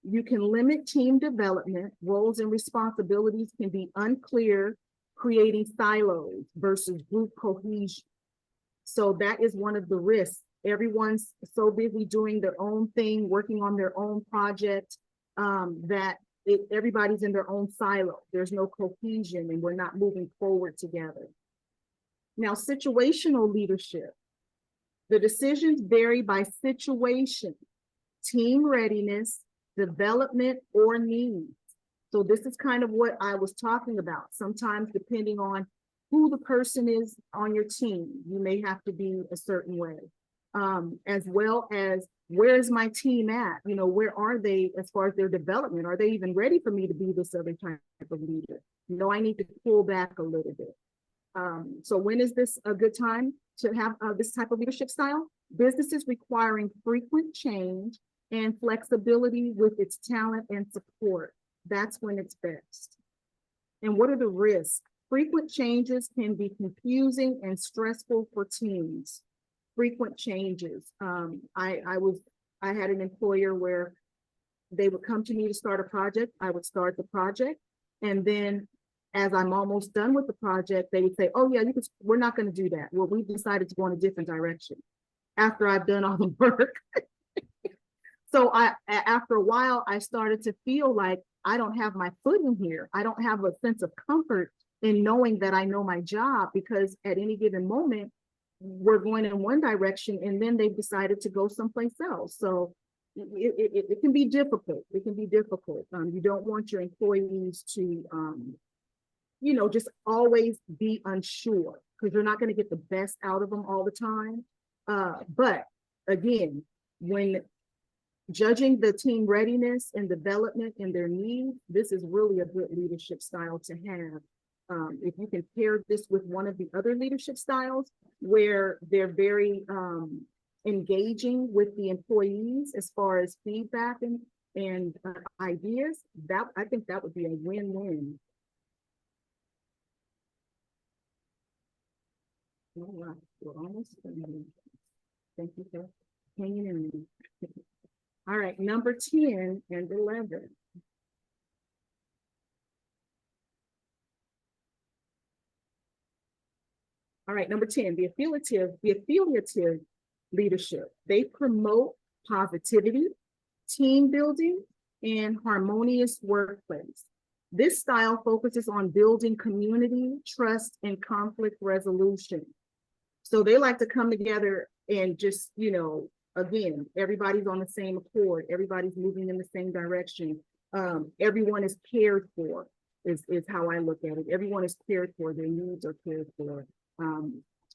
You can limit team development. Roles and responsibilities can be unclear, creating silos versus group cohesion. So that is one of the risks. Everyone's so busy doing their own thing, working on their own project, that everybody's in their own silo. There's no cohesion and we're not moving forward together. Now, situational leadership. The decisions vary by situation, team readiness, development, or needs. So this is kind of what I was talking about. Sometimes depending on who the person is on your team, you may have to be a certain way. As well as, where is my team at? You know, where are they as far as their development? Are they even ready for me to be this other type of leader? You know, I need to pull back a little bit. So when is this a good time to have this type of leadership style? Businesses requiring frequent change and flexibility with its talent and support. That's when it's best. And what are the risks? Frequent changes can be confusing and stressful for teams. Frequent changes. I had an employer where They would come to me to start a project. I would start the project. And then as I'm almost done with the project, they would say, oh yeah, we're not going to do that. Well, we decided to go in a different direction after I've done all the work. So after a while, I started to feel like I don't have my footing here. I don't have a sense of comfort in knowing that I know my job, because at any given moment, we're going in one direction and then they've decided to go someplace else. So it can be difficult. It can be difficult. You don't want your employees to, just always be unsure, because you're not going to get the best out of them all the time. But again, when judging the team readiness and development and their needs, this is really a good leadership style to have. If you can pair this with one of the other leadership styles where they're very engaging with the employees as far as feedback and ideas, that I think that would be a win-win. All right, we're almost done. Thank you for hanging in. All right, number 10 and 11. All right, number 10, the affiliative leadership. They promote positivity, team building, and harmonious workplace. This style focuses on building community, trust, and conflict resolution. So they like to come together and just, again, everybody's on the same accord. Everybody's moving in the same direction. Everyone is cared for, is how I look at it. Everyone is cared for. Their needs are cared for.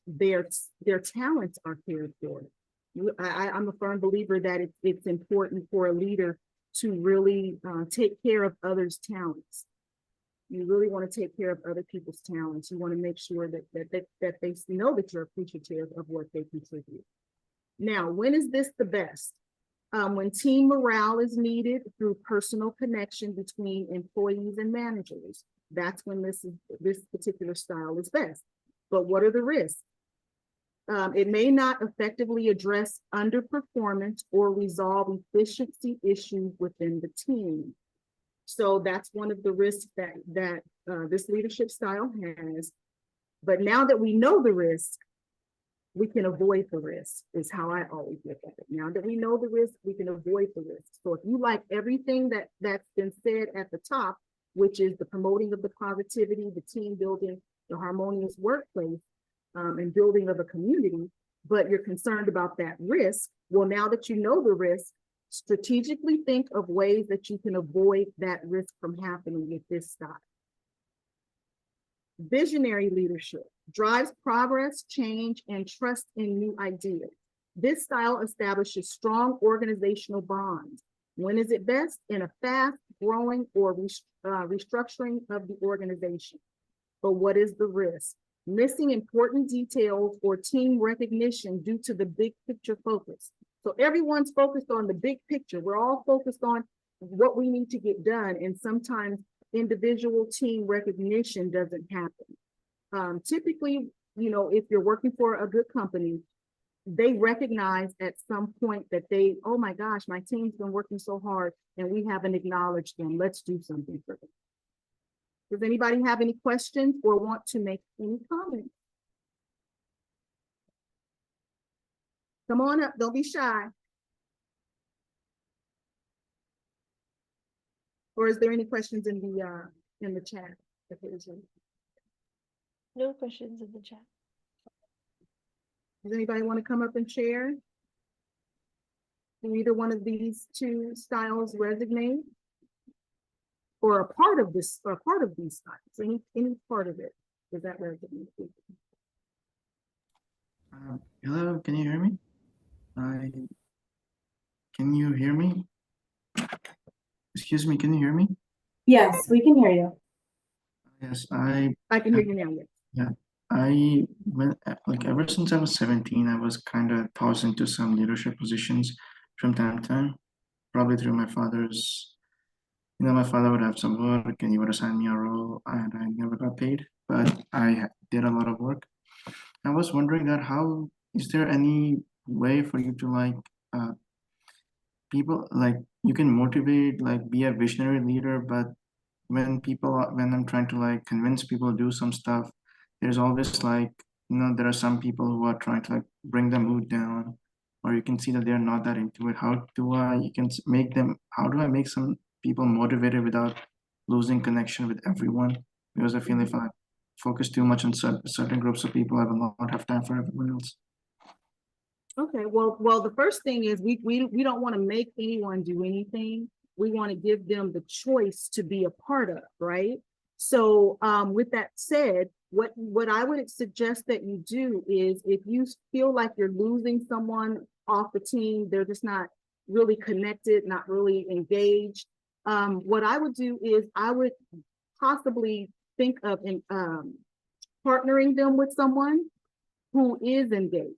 Their talents are cared for. I'm a firm believer that it's important for a leader to really take care of others' talents. You really want to take care of other people's talents. You want to make sure that they know that you're appreciative of what they contribute. Now, when is this the best? When team morale is needed through personal connection between employees and managers. That's when this particular style is best. But what are the risks? It may not effectively address underperformance or resolve efficiency issues within the team. So that's one of the risks that this leadership style has. But now that we know the risk, we can avoid the risk, is how I always look at it. Now that we know the risk, we can avoid the risk. So if you like everything that's been said at the top, which is the promoting of the positivity, the team building, the harmonious workplace, and building of a community, but you're concerned about that risk, well, now that you know the risk, strategically think of ways that you can avoid that risk from happening with this style. Visionary leadership drives progress, change, and trust in new ideas. This style establishes strong organizational bonds. When is it best? In a fast growing or restructuring of the organization. But what is the risk? Missing important details or team recognition due to the big picture focus. So everyone's focused on the big picture. We're all focused on what we need to get done. And sometimes individual team recognition doesn't happen. Typically, if you're working for a good company, they recognize at some point that oh my gosh, my team's been working so hard and we haven't acknowledged them. Let's do something for them. Does anybody have any questions or want to make any comments? Come on up, don't be shy. Or is there any questions in the chat? No questions in the chat. Does anybody want to come up and share? Do either one of these two styles resonate? Or a part of these styles, any part of it, does that resonate? Hello, can you hear me? Can you hear me? Excuse me, can you hear me? Yes, we can hear you. Yes, I can hear you now. Yes. Yeah, like ever since I was 17, I was kind of tossed into some leadership positions from time to time, probably through my father's. My father would have some work and he would assign me a role and I never got paid, but I did a lot of work. I was wondering that is there any way for you to people, like, you can motivate, like, be a visionary leader, but when I'm trying to like convince people to do some stuff, there's always like, there are some people who are trying to like bring the mood down, or you can see that they're not that into it. How do I make some people motivated without losing connection with everyone? Because I feel if I focus too much on certain groups of people, I will not have time for everyone else. Okay, well, the first thing is we don't want to make anyone do anything. We want to give them the choice to be a part of, right? So with that said, what I would suggest that you do is, if you feel like you're losing someone off the team, they're just not really connected, not really engaged, what I would do is I would possibly think of partnering them with someone who is engaged.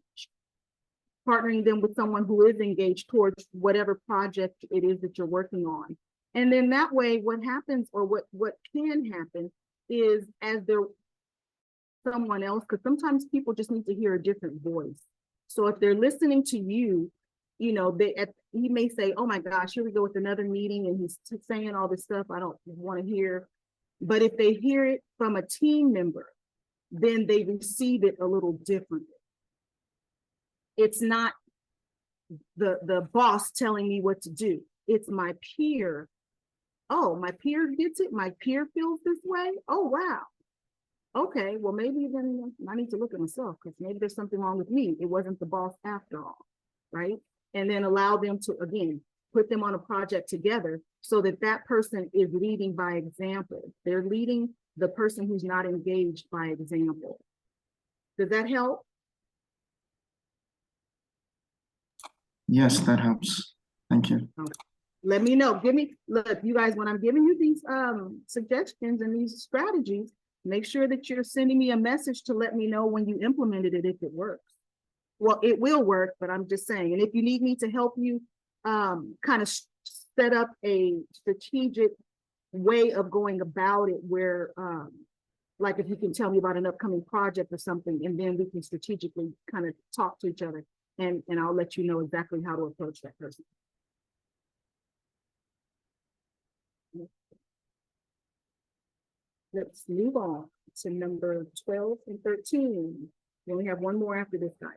Partnering them with someone who is engaged towards whatever project it is that you're working on. And then that way, what happens, or what can happen, is as they're someone else, because sometimes people just need to hear a different voice. So if they're listening to you, he may say, oh my gosh, here we go with another meeting, and he's saying all this stuff I don't want to hear. But if they hear it from a team member, then they receive it a little differently. It's not the boss telling me what to do. It's my peer. Oh, my peer gets it. My peer feels this way. Oh, wow. Okay, well, maybe then I need to look at myself, because maybe there's something wrong with me. It wasn't the boss after all, right? And then allow them to, again, put them on a project together so that that person is leading by example. They're leading the person who's not engaged by example. Does that help? Yes, that helps. Thank you. Okay. Let me know. Look, you guys, when I'm giving you these suggestions and these strategies, make sure that you're sending me a message to let me know when you implemented it, if it works. Well, it will work, but I'm just saying. And if you need me to help you kind of set up a strategic way of going about it, where like if you can tell me about an upcoming project or something, and then we can strategically kind of talk to each other, and I'll let you know exactly how to approach that person. Let's move on to number 12 and 13. We only have one more after this guy.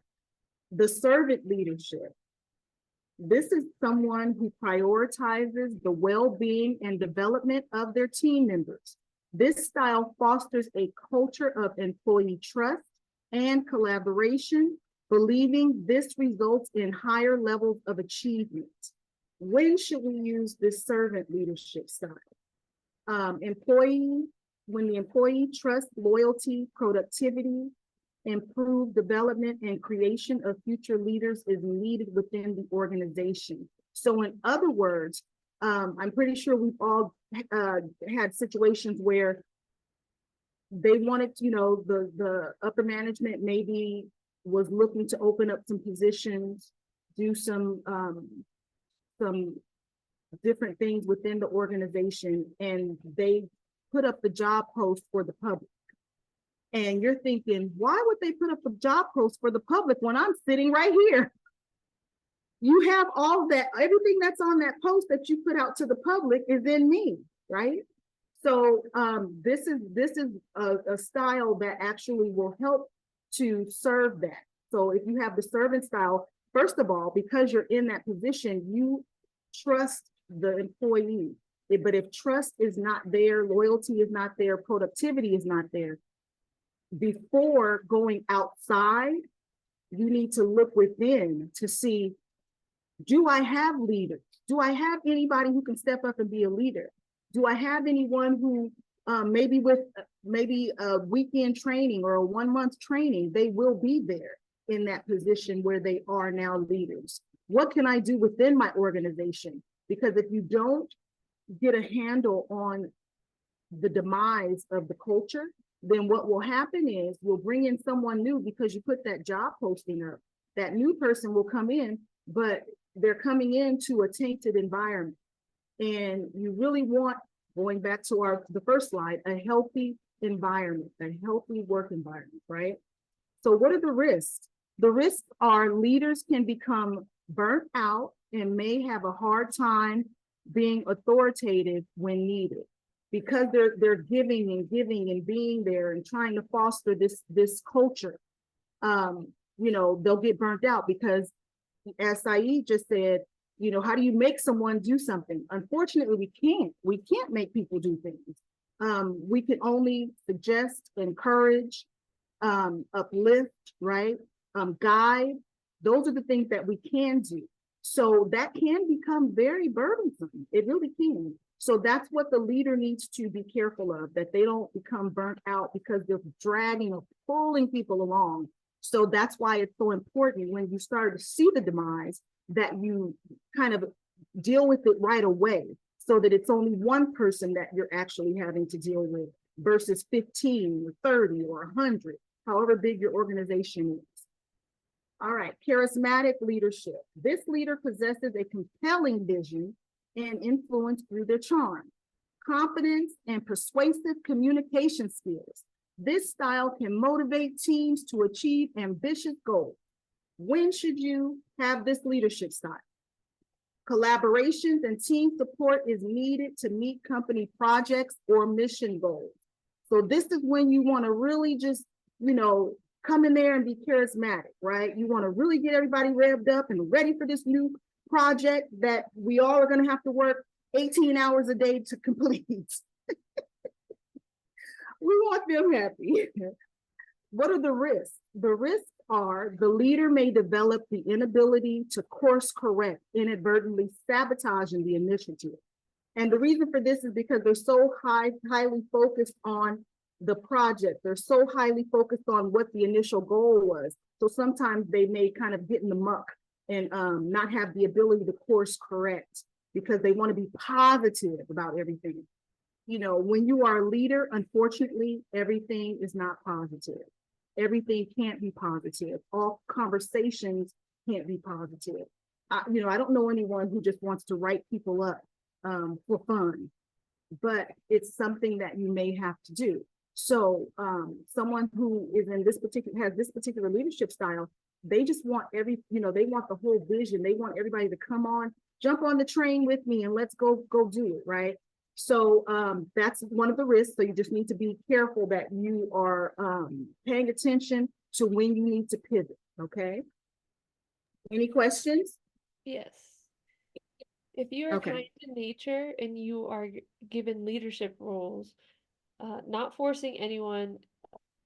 The servant leadership. This is someone who prioritizes the well-being and development of their team members. This style fosters a culture of employee trust and collaboration, believing this results in higher levels of achievement. When should we use this servant leadership style? When the employee trust, loyalty, productivity, improved development, and creation of future leaders is needed within the organization. So in other words, I'm pretty sure we've all had situations where they wanted, the upper management maybe was looking to open up some positions, do some different things within the organization, and they put up the job post for the public. And you're thinking, why would they put up a job post for the public when I'm sitting right here? You have all that, everything that's on that post that you put out to the public is in me, right? So this is a style that actually will help to serve that. So if you have the servant style, first of all, because you're in that position, you trust the employee. But if trust is not there, loyalty is not there, productivity is not there, before going outside, you need to look within to see, do I have leaders? Do I have anybody who can step up and be a leader? Do I have anyone who maybe with a weekend training or a 1 month training, they will be there in that position where they are now leaders? What can I do within my organization? Because if you don't get a handle on the demise of the culture, then what will happen is you'll bring in someone new because you put that job posting up. That new person will come in, but they're coming into a tainted environment. And you really want, going back to the first slide, a healthy environment, a healthy work environment, right? So what are the risks? The risks are leaders can become burnt out and may have a hard time being authoritative when needed because they're giving and being there and trying to foster this culture. They'll get burnt out because, as Saeed just said, how do you make someone do something? Unfortunately, we can't make people do things. We can only suggest, encourage, uplift, right? Guide. Those are the things that we can do. So that can become very burdensome. It really can. So that's what the leader needs to be careful of, that they don't become burnt out because they're dragging or pulling people along. So that's why it's so important when you start to see the demise that you kind of deal with it right away, so that it's only one person that you're actually having to deal with versus 15 or 30 or 100, however big your organization is. All right, charismatic leadership. This leader possesses a compelling vision and influence through their charm, confidence, and persuasive communication skills. This style can motivate teams to achieve ambitious goals. When should you have this leadership style? Collaborations and team support is needed to meet company projects or mission goals. So this is when you want to really just, come in there and be charismatic, right? You want to really get everybody revved up and ready for this new project that we all are going to have to work 18 hours a day to complete. We want them happy. What are the risks? The risks are the leader may develop the inability to course correct, inadvertently sabotaging the initiative. And the reason for this is because they're so highly focused on the project. They're so highly focused on what the initial goal was. So sometimes they may kind of get in the muck and not have the ability to course correct because they want to be positive about everything. When you are a leader, unfortunately, everything is not positive. Everything can't be positive. All conversations can't be positive. I don't know anyone who just wants to write people up for fun, but it's something that you may have to do. So someone who is in has this particular leadership style, they just want they want the whole vision. They want everybody to jump on the train with me and let's go do it, right? So that's one of the risks. So you just need to be careful that you are paying attention to when you need to pivot, okay? Any questions? Yes. If you are Okay. kind in nature and you are given leadership roles, not forcing anyone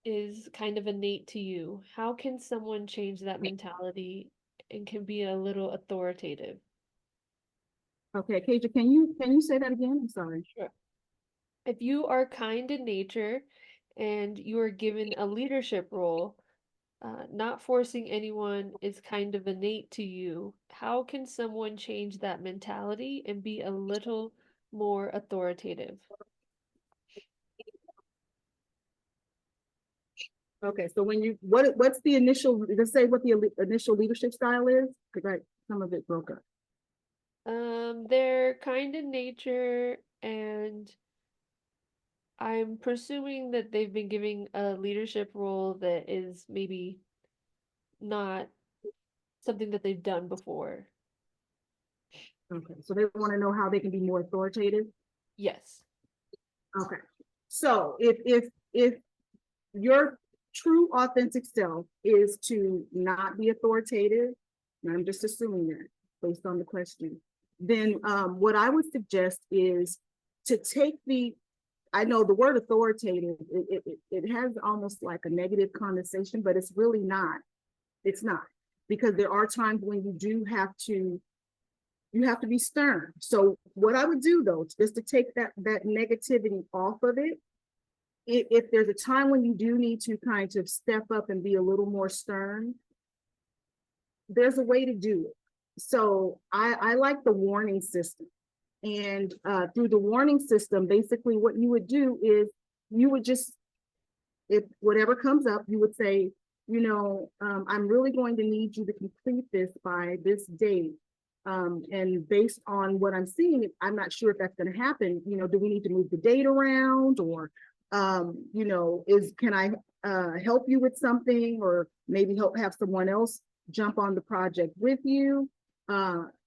is kind of innate to you. How can someone change that mentality and can be a little authoritative? Okay, Kaja, can you say that again? I'm sorry. Sure. If you are kind in nature and you are given a leadership role, not forcing anyone is kind of innate to you. How can someone change that mentality and be a little more authoritative? Okay, so what's the initial, let's say what the initial leadership style is? Because some of it broke up. They're kind in nature, and I'm presuming that they've been giving a leadership role that is maybe not something that they've done before. Okay, so they want to know how they can be more authoritative. Yes. Okay, so if your true authentic self is to not be authoritative, and I'm just assuming that based on the question, then what I would suggest is to take I know the word authoritative, it has almost like a negative connotation, but it's really not. It's not, because there are times when you have to be stern. So what I would do though, just to take that negativity off of it, if there's a time when you do need to kind of step up and be a little more stern, there's a way to do it. So I like the warning system. And through the warning system, basically what you would do is you would just, if whatever comes up, you would say, I'm really going to need you to complete this by this date. And based on what I'm seeing, I'm not sure if that's going to happen. Do we need to move the date around, or, can I help you with something, or maybe have someone else jump on the project with you?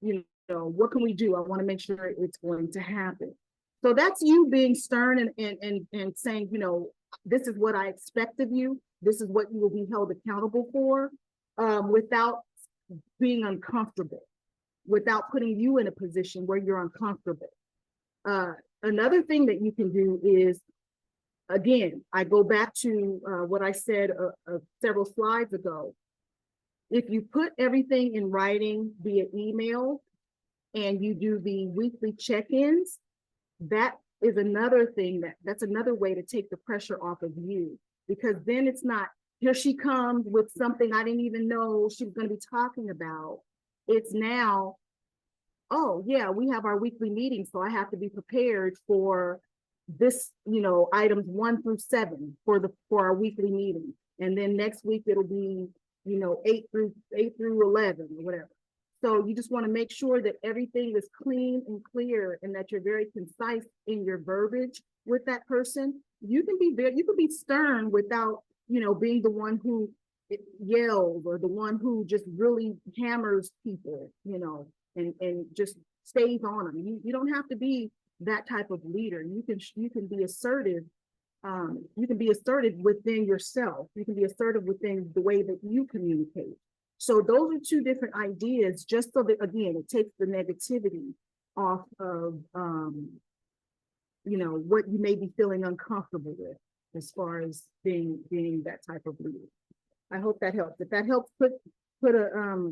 You know, what can we do? I want to make sure it's going to happen. So that's you being stern and saying, you know, this is what I expect of you. This is what you will be held accountable for, without being uncomfortable, without putting you in a position where you're uncomfortable. Another thing that you can do is, again, I go back to what I said several slides ago. If you put everything in writing via email and you do the weekly check-ins, that is another thing that's another way to take the pressure off of you, because then it's not, here she comes with something I didn't even know she was going to be talking about. It's now, oh yeah, we have our weekly meeting, so I have to be prepared for this, you know, items 1 through 7 for our weekly meeting. And then next week it'll be, you know, 8 through 11 or whatever. So you just want to make sure that everything is clean and clear and that you're very concise in your verbiage with that person. You can be stern without, you know, being the one who yells or the one who just really hammers people, you know, and just stays on them. You don't have to be that type of leader. You can be assertive. You can be assertive within yourself. You can be assertive within the way that you communicate. So those are two different ideas, just so that, again, it takes the negativity off of, you know, what you may be feeling uncomfortable with as far as being that type of leader. I hope that helps. If that helps, put a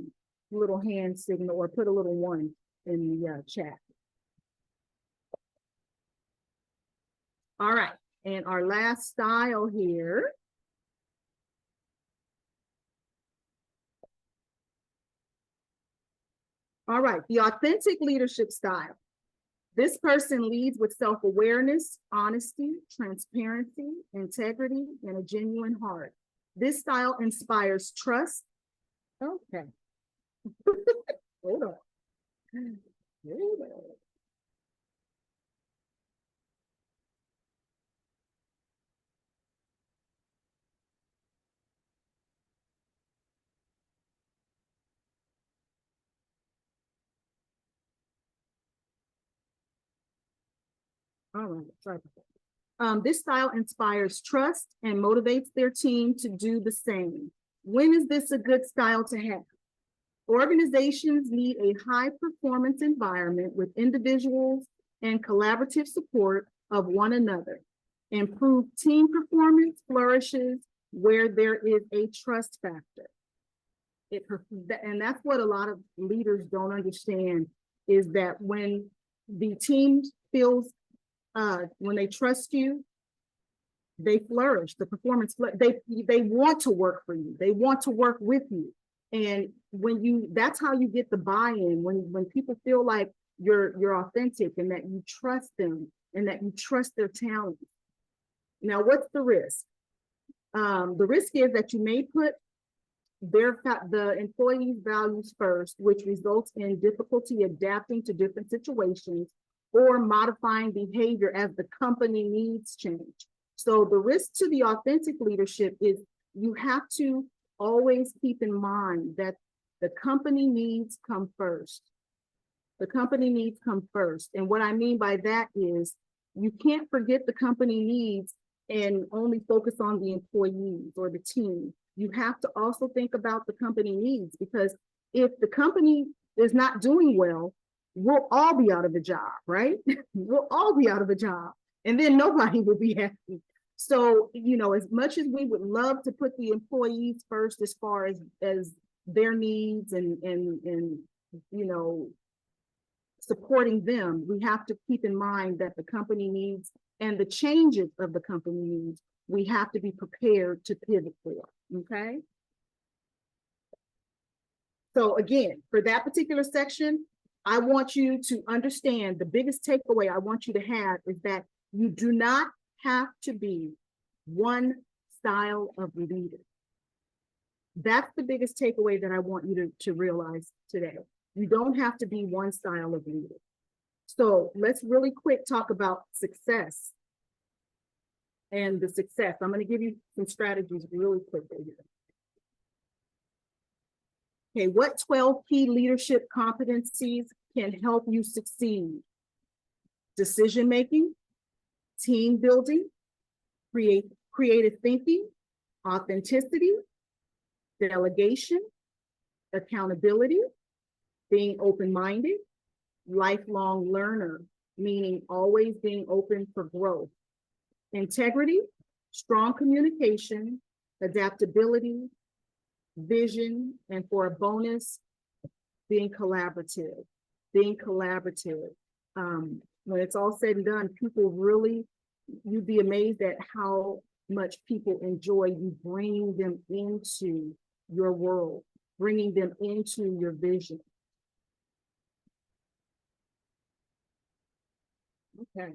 little hand signal or put a little 1 in the chat. All right, and our last style here. All right, the authentic leadership style. This person leads with self-awareness, honesty, transparency, integrity, and a genuine heart. This style inspires trust. Okay. Hold on. Hold on. All right, sorry about that. This style inspires trust and motivates their team to do the same. When is this a good style to have? Organizations need a high performance environment with individuals and collaborative support of one another. Improved team performance flourishes where there is a trust factor. And that's what a lot of leaders don't understand, is that when the team feels, when they trust you, they flourish. The performance, they want to work for you. They want to work with you. And that's how you get the buy-in, when people feel like you're authentic and that you trust them and that you trust their talent. Now, what's the risk? The risk is that you may put the employees' values first, which results in difficulty adapting to different situations or modifying behavior as the company needs change. So the risk to the authentic leadership is you have to always keep in mind that the company needs come first. The company needs come first. And what I mean by that is you can't forget the company needs and only focus on the employees or the team. You have to also think about the company needs, because if the company is not doing well, we'll all be out of a job, right? We'll all be out of a job, and then nobody will be happy. So, you know, as much as we would love to put the employees first as far as their needs and you know, supporting them, we have to keep in mind that the company needs and the changes of the company needs, we have to be prepared to pivot for, okay? So again, for that particular section, I want you to understand the biggest takeaway I want you to have is that you do not have to be one style of leader. That's the biggest takeaway that I want you to realize today. You don't have to be one style of leader. So let's really quick talk about success and the success. I'm going to give you some strategies really quickly here. Okay, what 12 key leadership competencies can help you succeed? Decision-making, team building, creative thinking, authenticity, delegation, accountability, being open-minded, lifelong learner, meaning always being open for growth, integrity, strong communication, adaptability, vision, and for a bonus, being collaborative. Being collaborative. When it's all said and done, people really, you'd be amazed at how much people enjoy you bringing them into your world, bringing them into your vision. Okay.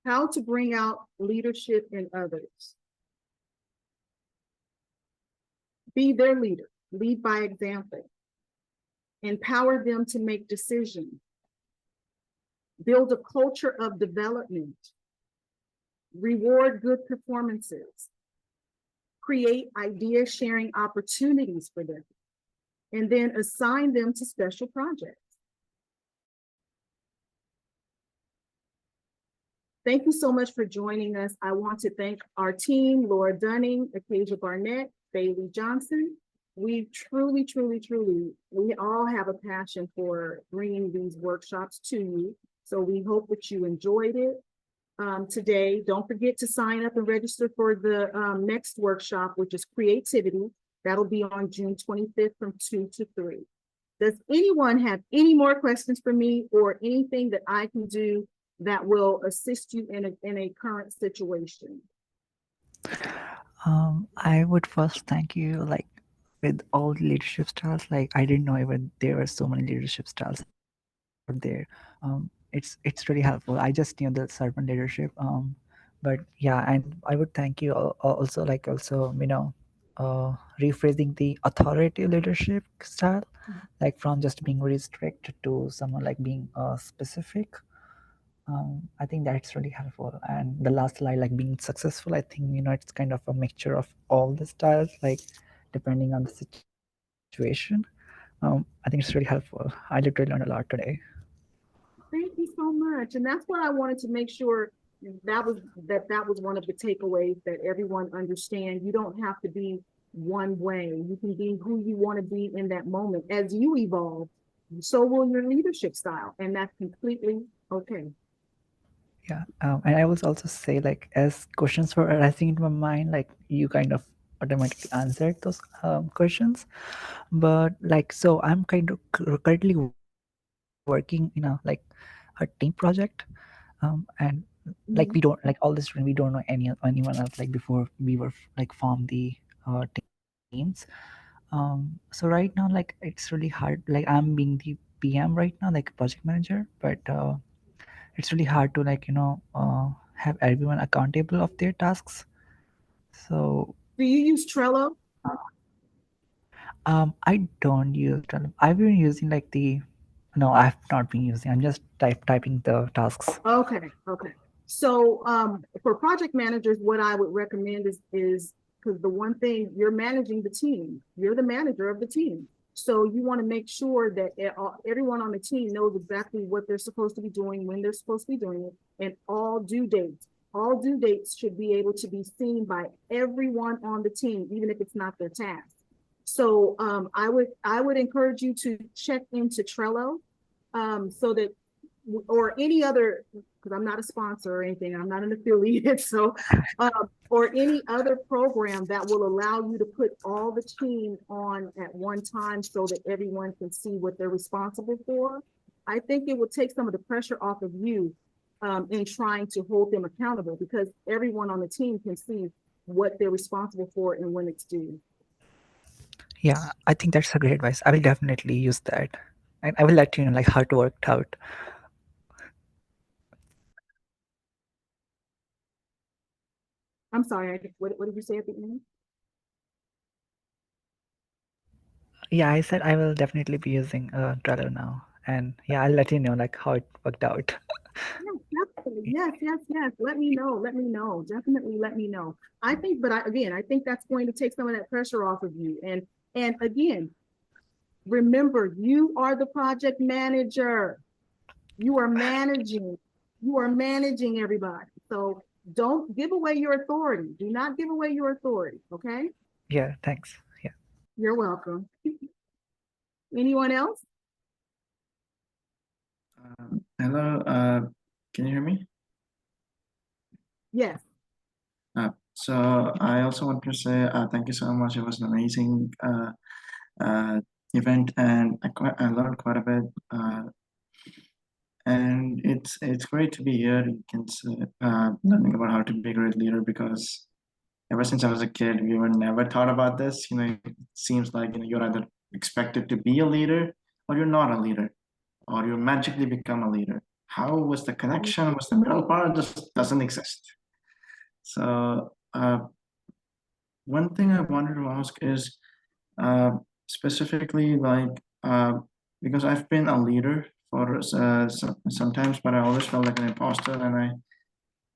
How to bring out leadership in others. Be their leader, lead by example. Empower them to make decisions. Build a culture of development. Reward good performances. Create idea sharing opportunities for them. And then assign them to special projects. Thank you so much for joining us. I want to thank our team, Laura Dunning, Acacia Barnett, Bailey Johnson. We truly, we all have a passion for bringing these workshops to you. So we hope that you enjoyed it today. Don't forget to sign up and register for the next workshop, which is creativity. That'll be on June 25th from 2 to 3. Does anyone have any more questions for me or anything that I can do that will assist you in a current situation? I would first thank you, like with all the leadership styles. Like I didn't know even there were so many leadership styles out there. It's really helpful. I just knew the servant leadership. But yeah, and I would thank you also, like also rephrasing the authoritative leadership style, like from just being very strict to someone like being specific. I think that's really helpful. And the last slide, like being successful, I think it's kind of a mixture of all the styles, like depending on the situation. I think it's really helpful. I literally learned a lot today. Thank you so much. And that's what I wanted to make sure that was one of the takeaways, that everyone understand. You don't have to be one way. You can be who you want to be in that moment. As you evolve, so will your leadership style, and that's completely okay. Yeah, and I would also say, like, as questions were arising in my mind, like you kind of automatically answered those questions. But like, so I'm kind of currently working in a team project, and like we don't, like all this, we don't know anyone else, like before we were like formed the teams. So right now, like it's really hard. Like I'm being the PM right now, like project manager, but it's really hard to have everyone accountable of their tasks. So Do you use Trello? I don't use Trello. I've been using like no, I've not been using. I'm just typing the tasks. Okay. So for project managers, what I would recommend is because the one thing, you're managing the team, you're the manager of the team. So you want to make sure that everyone on the team knows exactly what they're supposed to be doing, when they're supposed to be doing it, and all due dates. All due dates should be able to be seen by everyone on the team, even if it's not their task. So I would encourage you to check into Trello so that, or any other, because I'm not a sponsor or anything, I'm not an affiliate, so or any other program that will allow you to put all the team on at one time so that everyone can see what they're responsible for. I think it will take some of the pressure off of you in trying to hold them accountable, because everyone on the team can see what they're responsible for and when it's due. Yeah, I think that's a great advice. I will definitely use that, and I will let you know like how to work it out. I'm sorry, what did you say at the end? Yeah, I said I will definitely be using Trello now, and yeah, I'll let you know like how it worked out. Definitely. Yes, yes, yes. Let me know. Let me know. Definitely let me know. I think, but I think that's going to take some of that pressure off of you. And again, remember, you are the project manager. You are managing. You are managing everybody. So don't give away your authority. Do not give away your authority. Okay. Yeah, thanks. Yeah. You're welcome. Anyone else? Hello, can you hear me? Yes. So I also want to say thank you so much. It was an amazing event, and I learned quite a bit. And it's great to be here. You can say, learning about how to be a great leader, because ever since I was a kid, we were never taught about this. It seems like you're either expected to be a leader or you're not a leader, or you magically become a leader. How was the connection? Was the middle part? Just doesn't exist. So one thing I wanted to ask is specifically because I've been a leader for sometimes, but I always felt like an imposter, and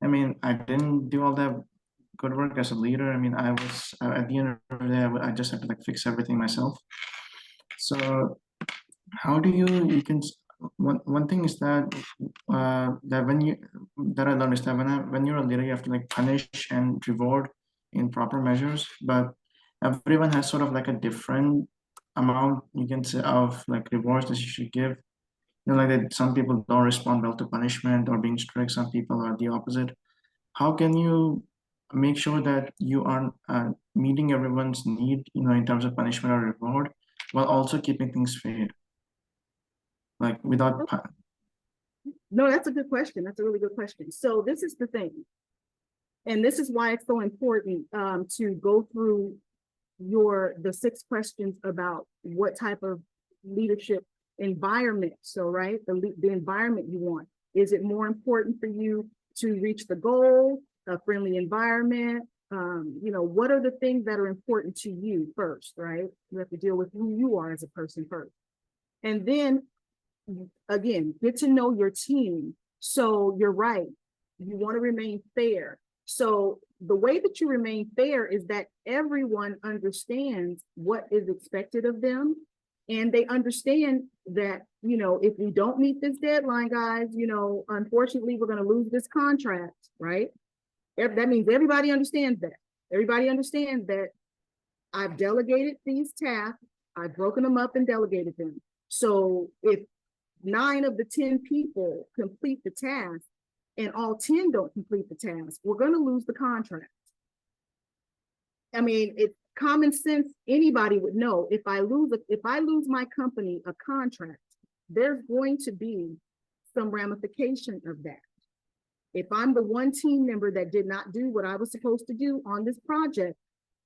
I mean I didn't do all that good work as a leader. I mean I was at the end of the day I just had to like fix everything myself. So how do you can one thing is that that when you that I learned is that when you're a leader you have to like punish and reward in proper measures, but everyone has sort of like a different amount you can say of like rewards that you should give. Like that some people don't respond well to punishment or being strict, some people are the opposite. How can you make sure that you are meeting everyone's need in terms of punishment or reward, while also keeping things fair, like without No, that's a good question. That's a really good question. So this is the thing. And this is why it's so important to go through the 6 questions about what type of leadership environment. So, right, the environment you want. Is it more important for you to reach the goal, a friendly environment? What are the things that are important to you first, right? You have to deal with who you are as a person first. And then again, get to know your team. So you're right. You want to remain fair. So the way that you remain fair is that everyone understands what is expected of them. And they understand that, if we don't meet this deadline, guys, unfortunately, we're going to lose this contract, right? That means everybody understands that. Everybody understands that I've delegated these tasks. I've broken them up and delegated them. So if 9 of the 10 people complete the task and all 10 don't complete the task, we're going to lose the contract. I mean, it's common sense. Anybody would know if I lose my company a contract, there's going to be some ramification of that. If I'm the one team member that did not do what I was supposed to do on this project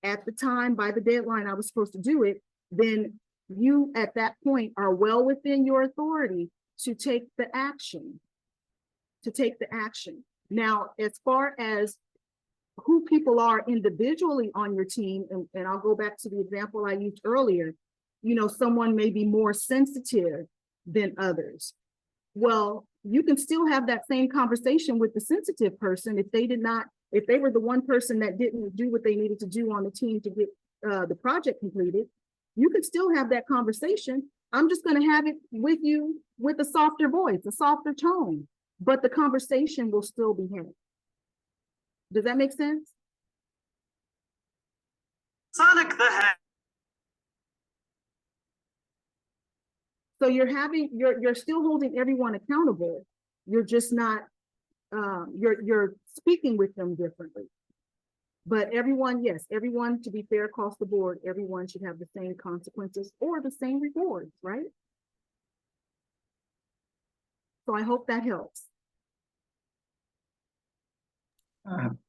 at the time, by the deadline I was supposed to do it, then you at that point are well within your authority to take the action. Now, as far as who people are individually on your team, and I'll go back to the example I used earlier, someone may be more sensitive than others. Well, you can still have that same conversation with the sensitive person if they were the one person that didn't do what they needed to do on the team to get the project completed. You could still have that conversation. I'm just going to have it with you with a softer voice, a softer tone, but the conversation will still be had. Does that make sense? Sonic the Hedgehog. So you're still holding everyone accountable. You're just not, you're speaking with them differently. But everyone, to be fair across the board, everyone should have the same consequences or the same rewards, right? So I hope that helps.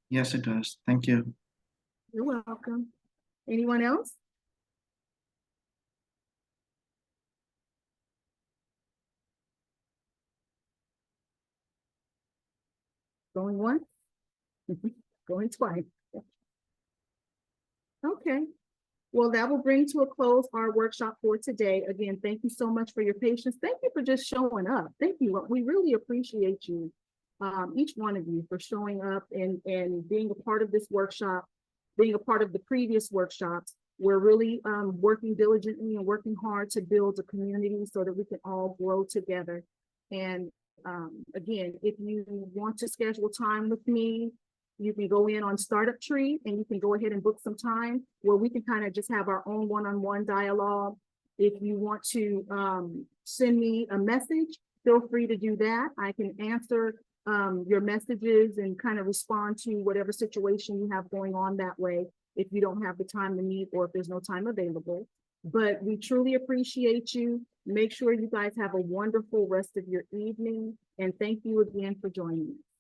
Yes, it does. Thank you. You're welcome. Anyone else? Going once? Going twice. Okay. Well, that will bring to a close our workshop for today. Again, thank you so much for your patience. Thank you for just showing up. Thank you. We really appreciate you each one of you for showing up and being a part of this workshop, being a part of the previous workshops. We're really working diligently and working hard to build a community so that we can all grow together. And again, if you want to schedule time with me, you can go in on Startup Tree and you can go ahead and book some time where we can kind of just have our own one-on-one dialogue. If you want to send me a message, feel free to do that. I can answer your messages and kind of respond to whatever situation you have going on that way if you don't have the time to meet or if there's no time available. But we truly appreciate you. Make sure you guys have a wonderful rest of your evening. And thank you again for joining us.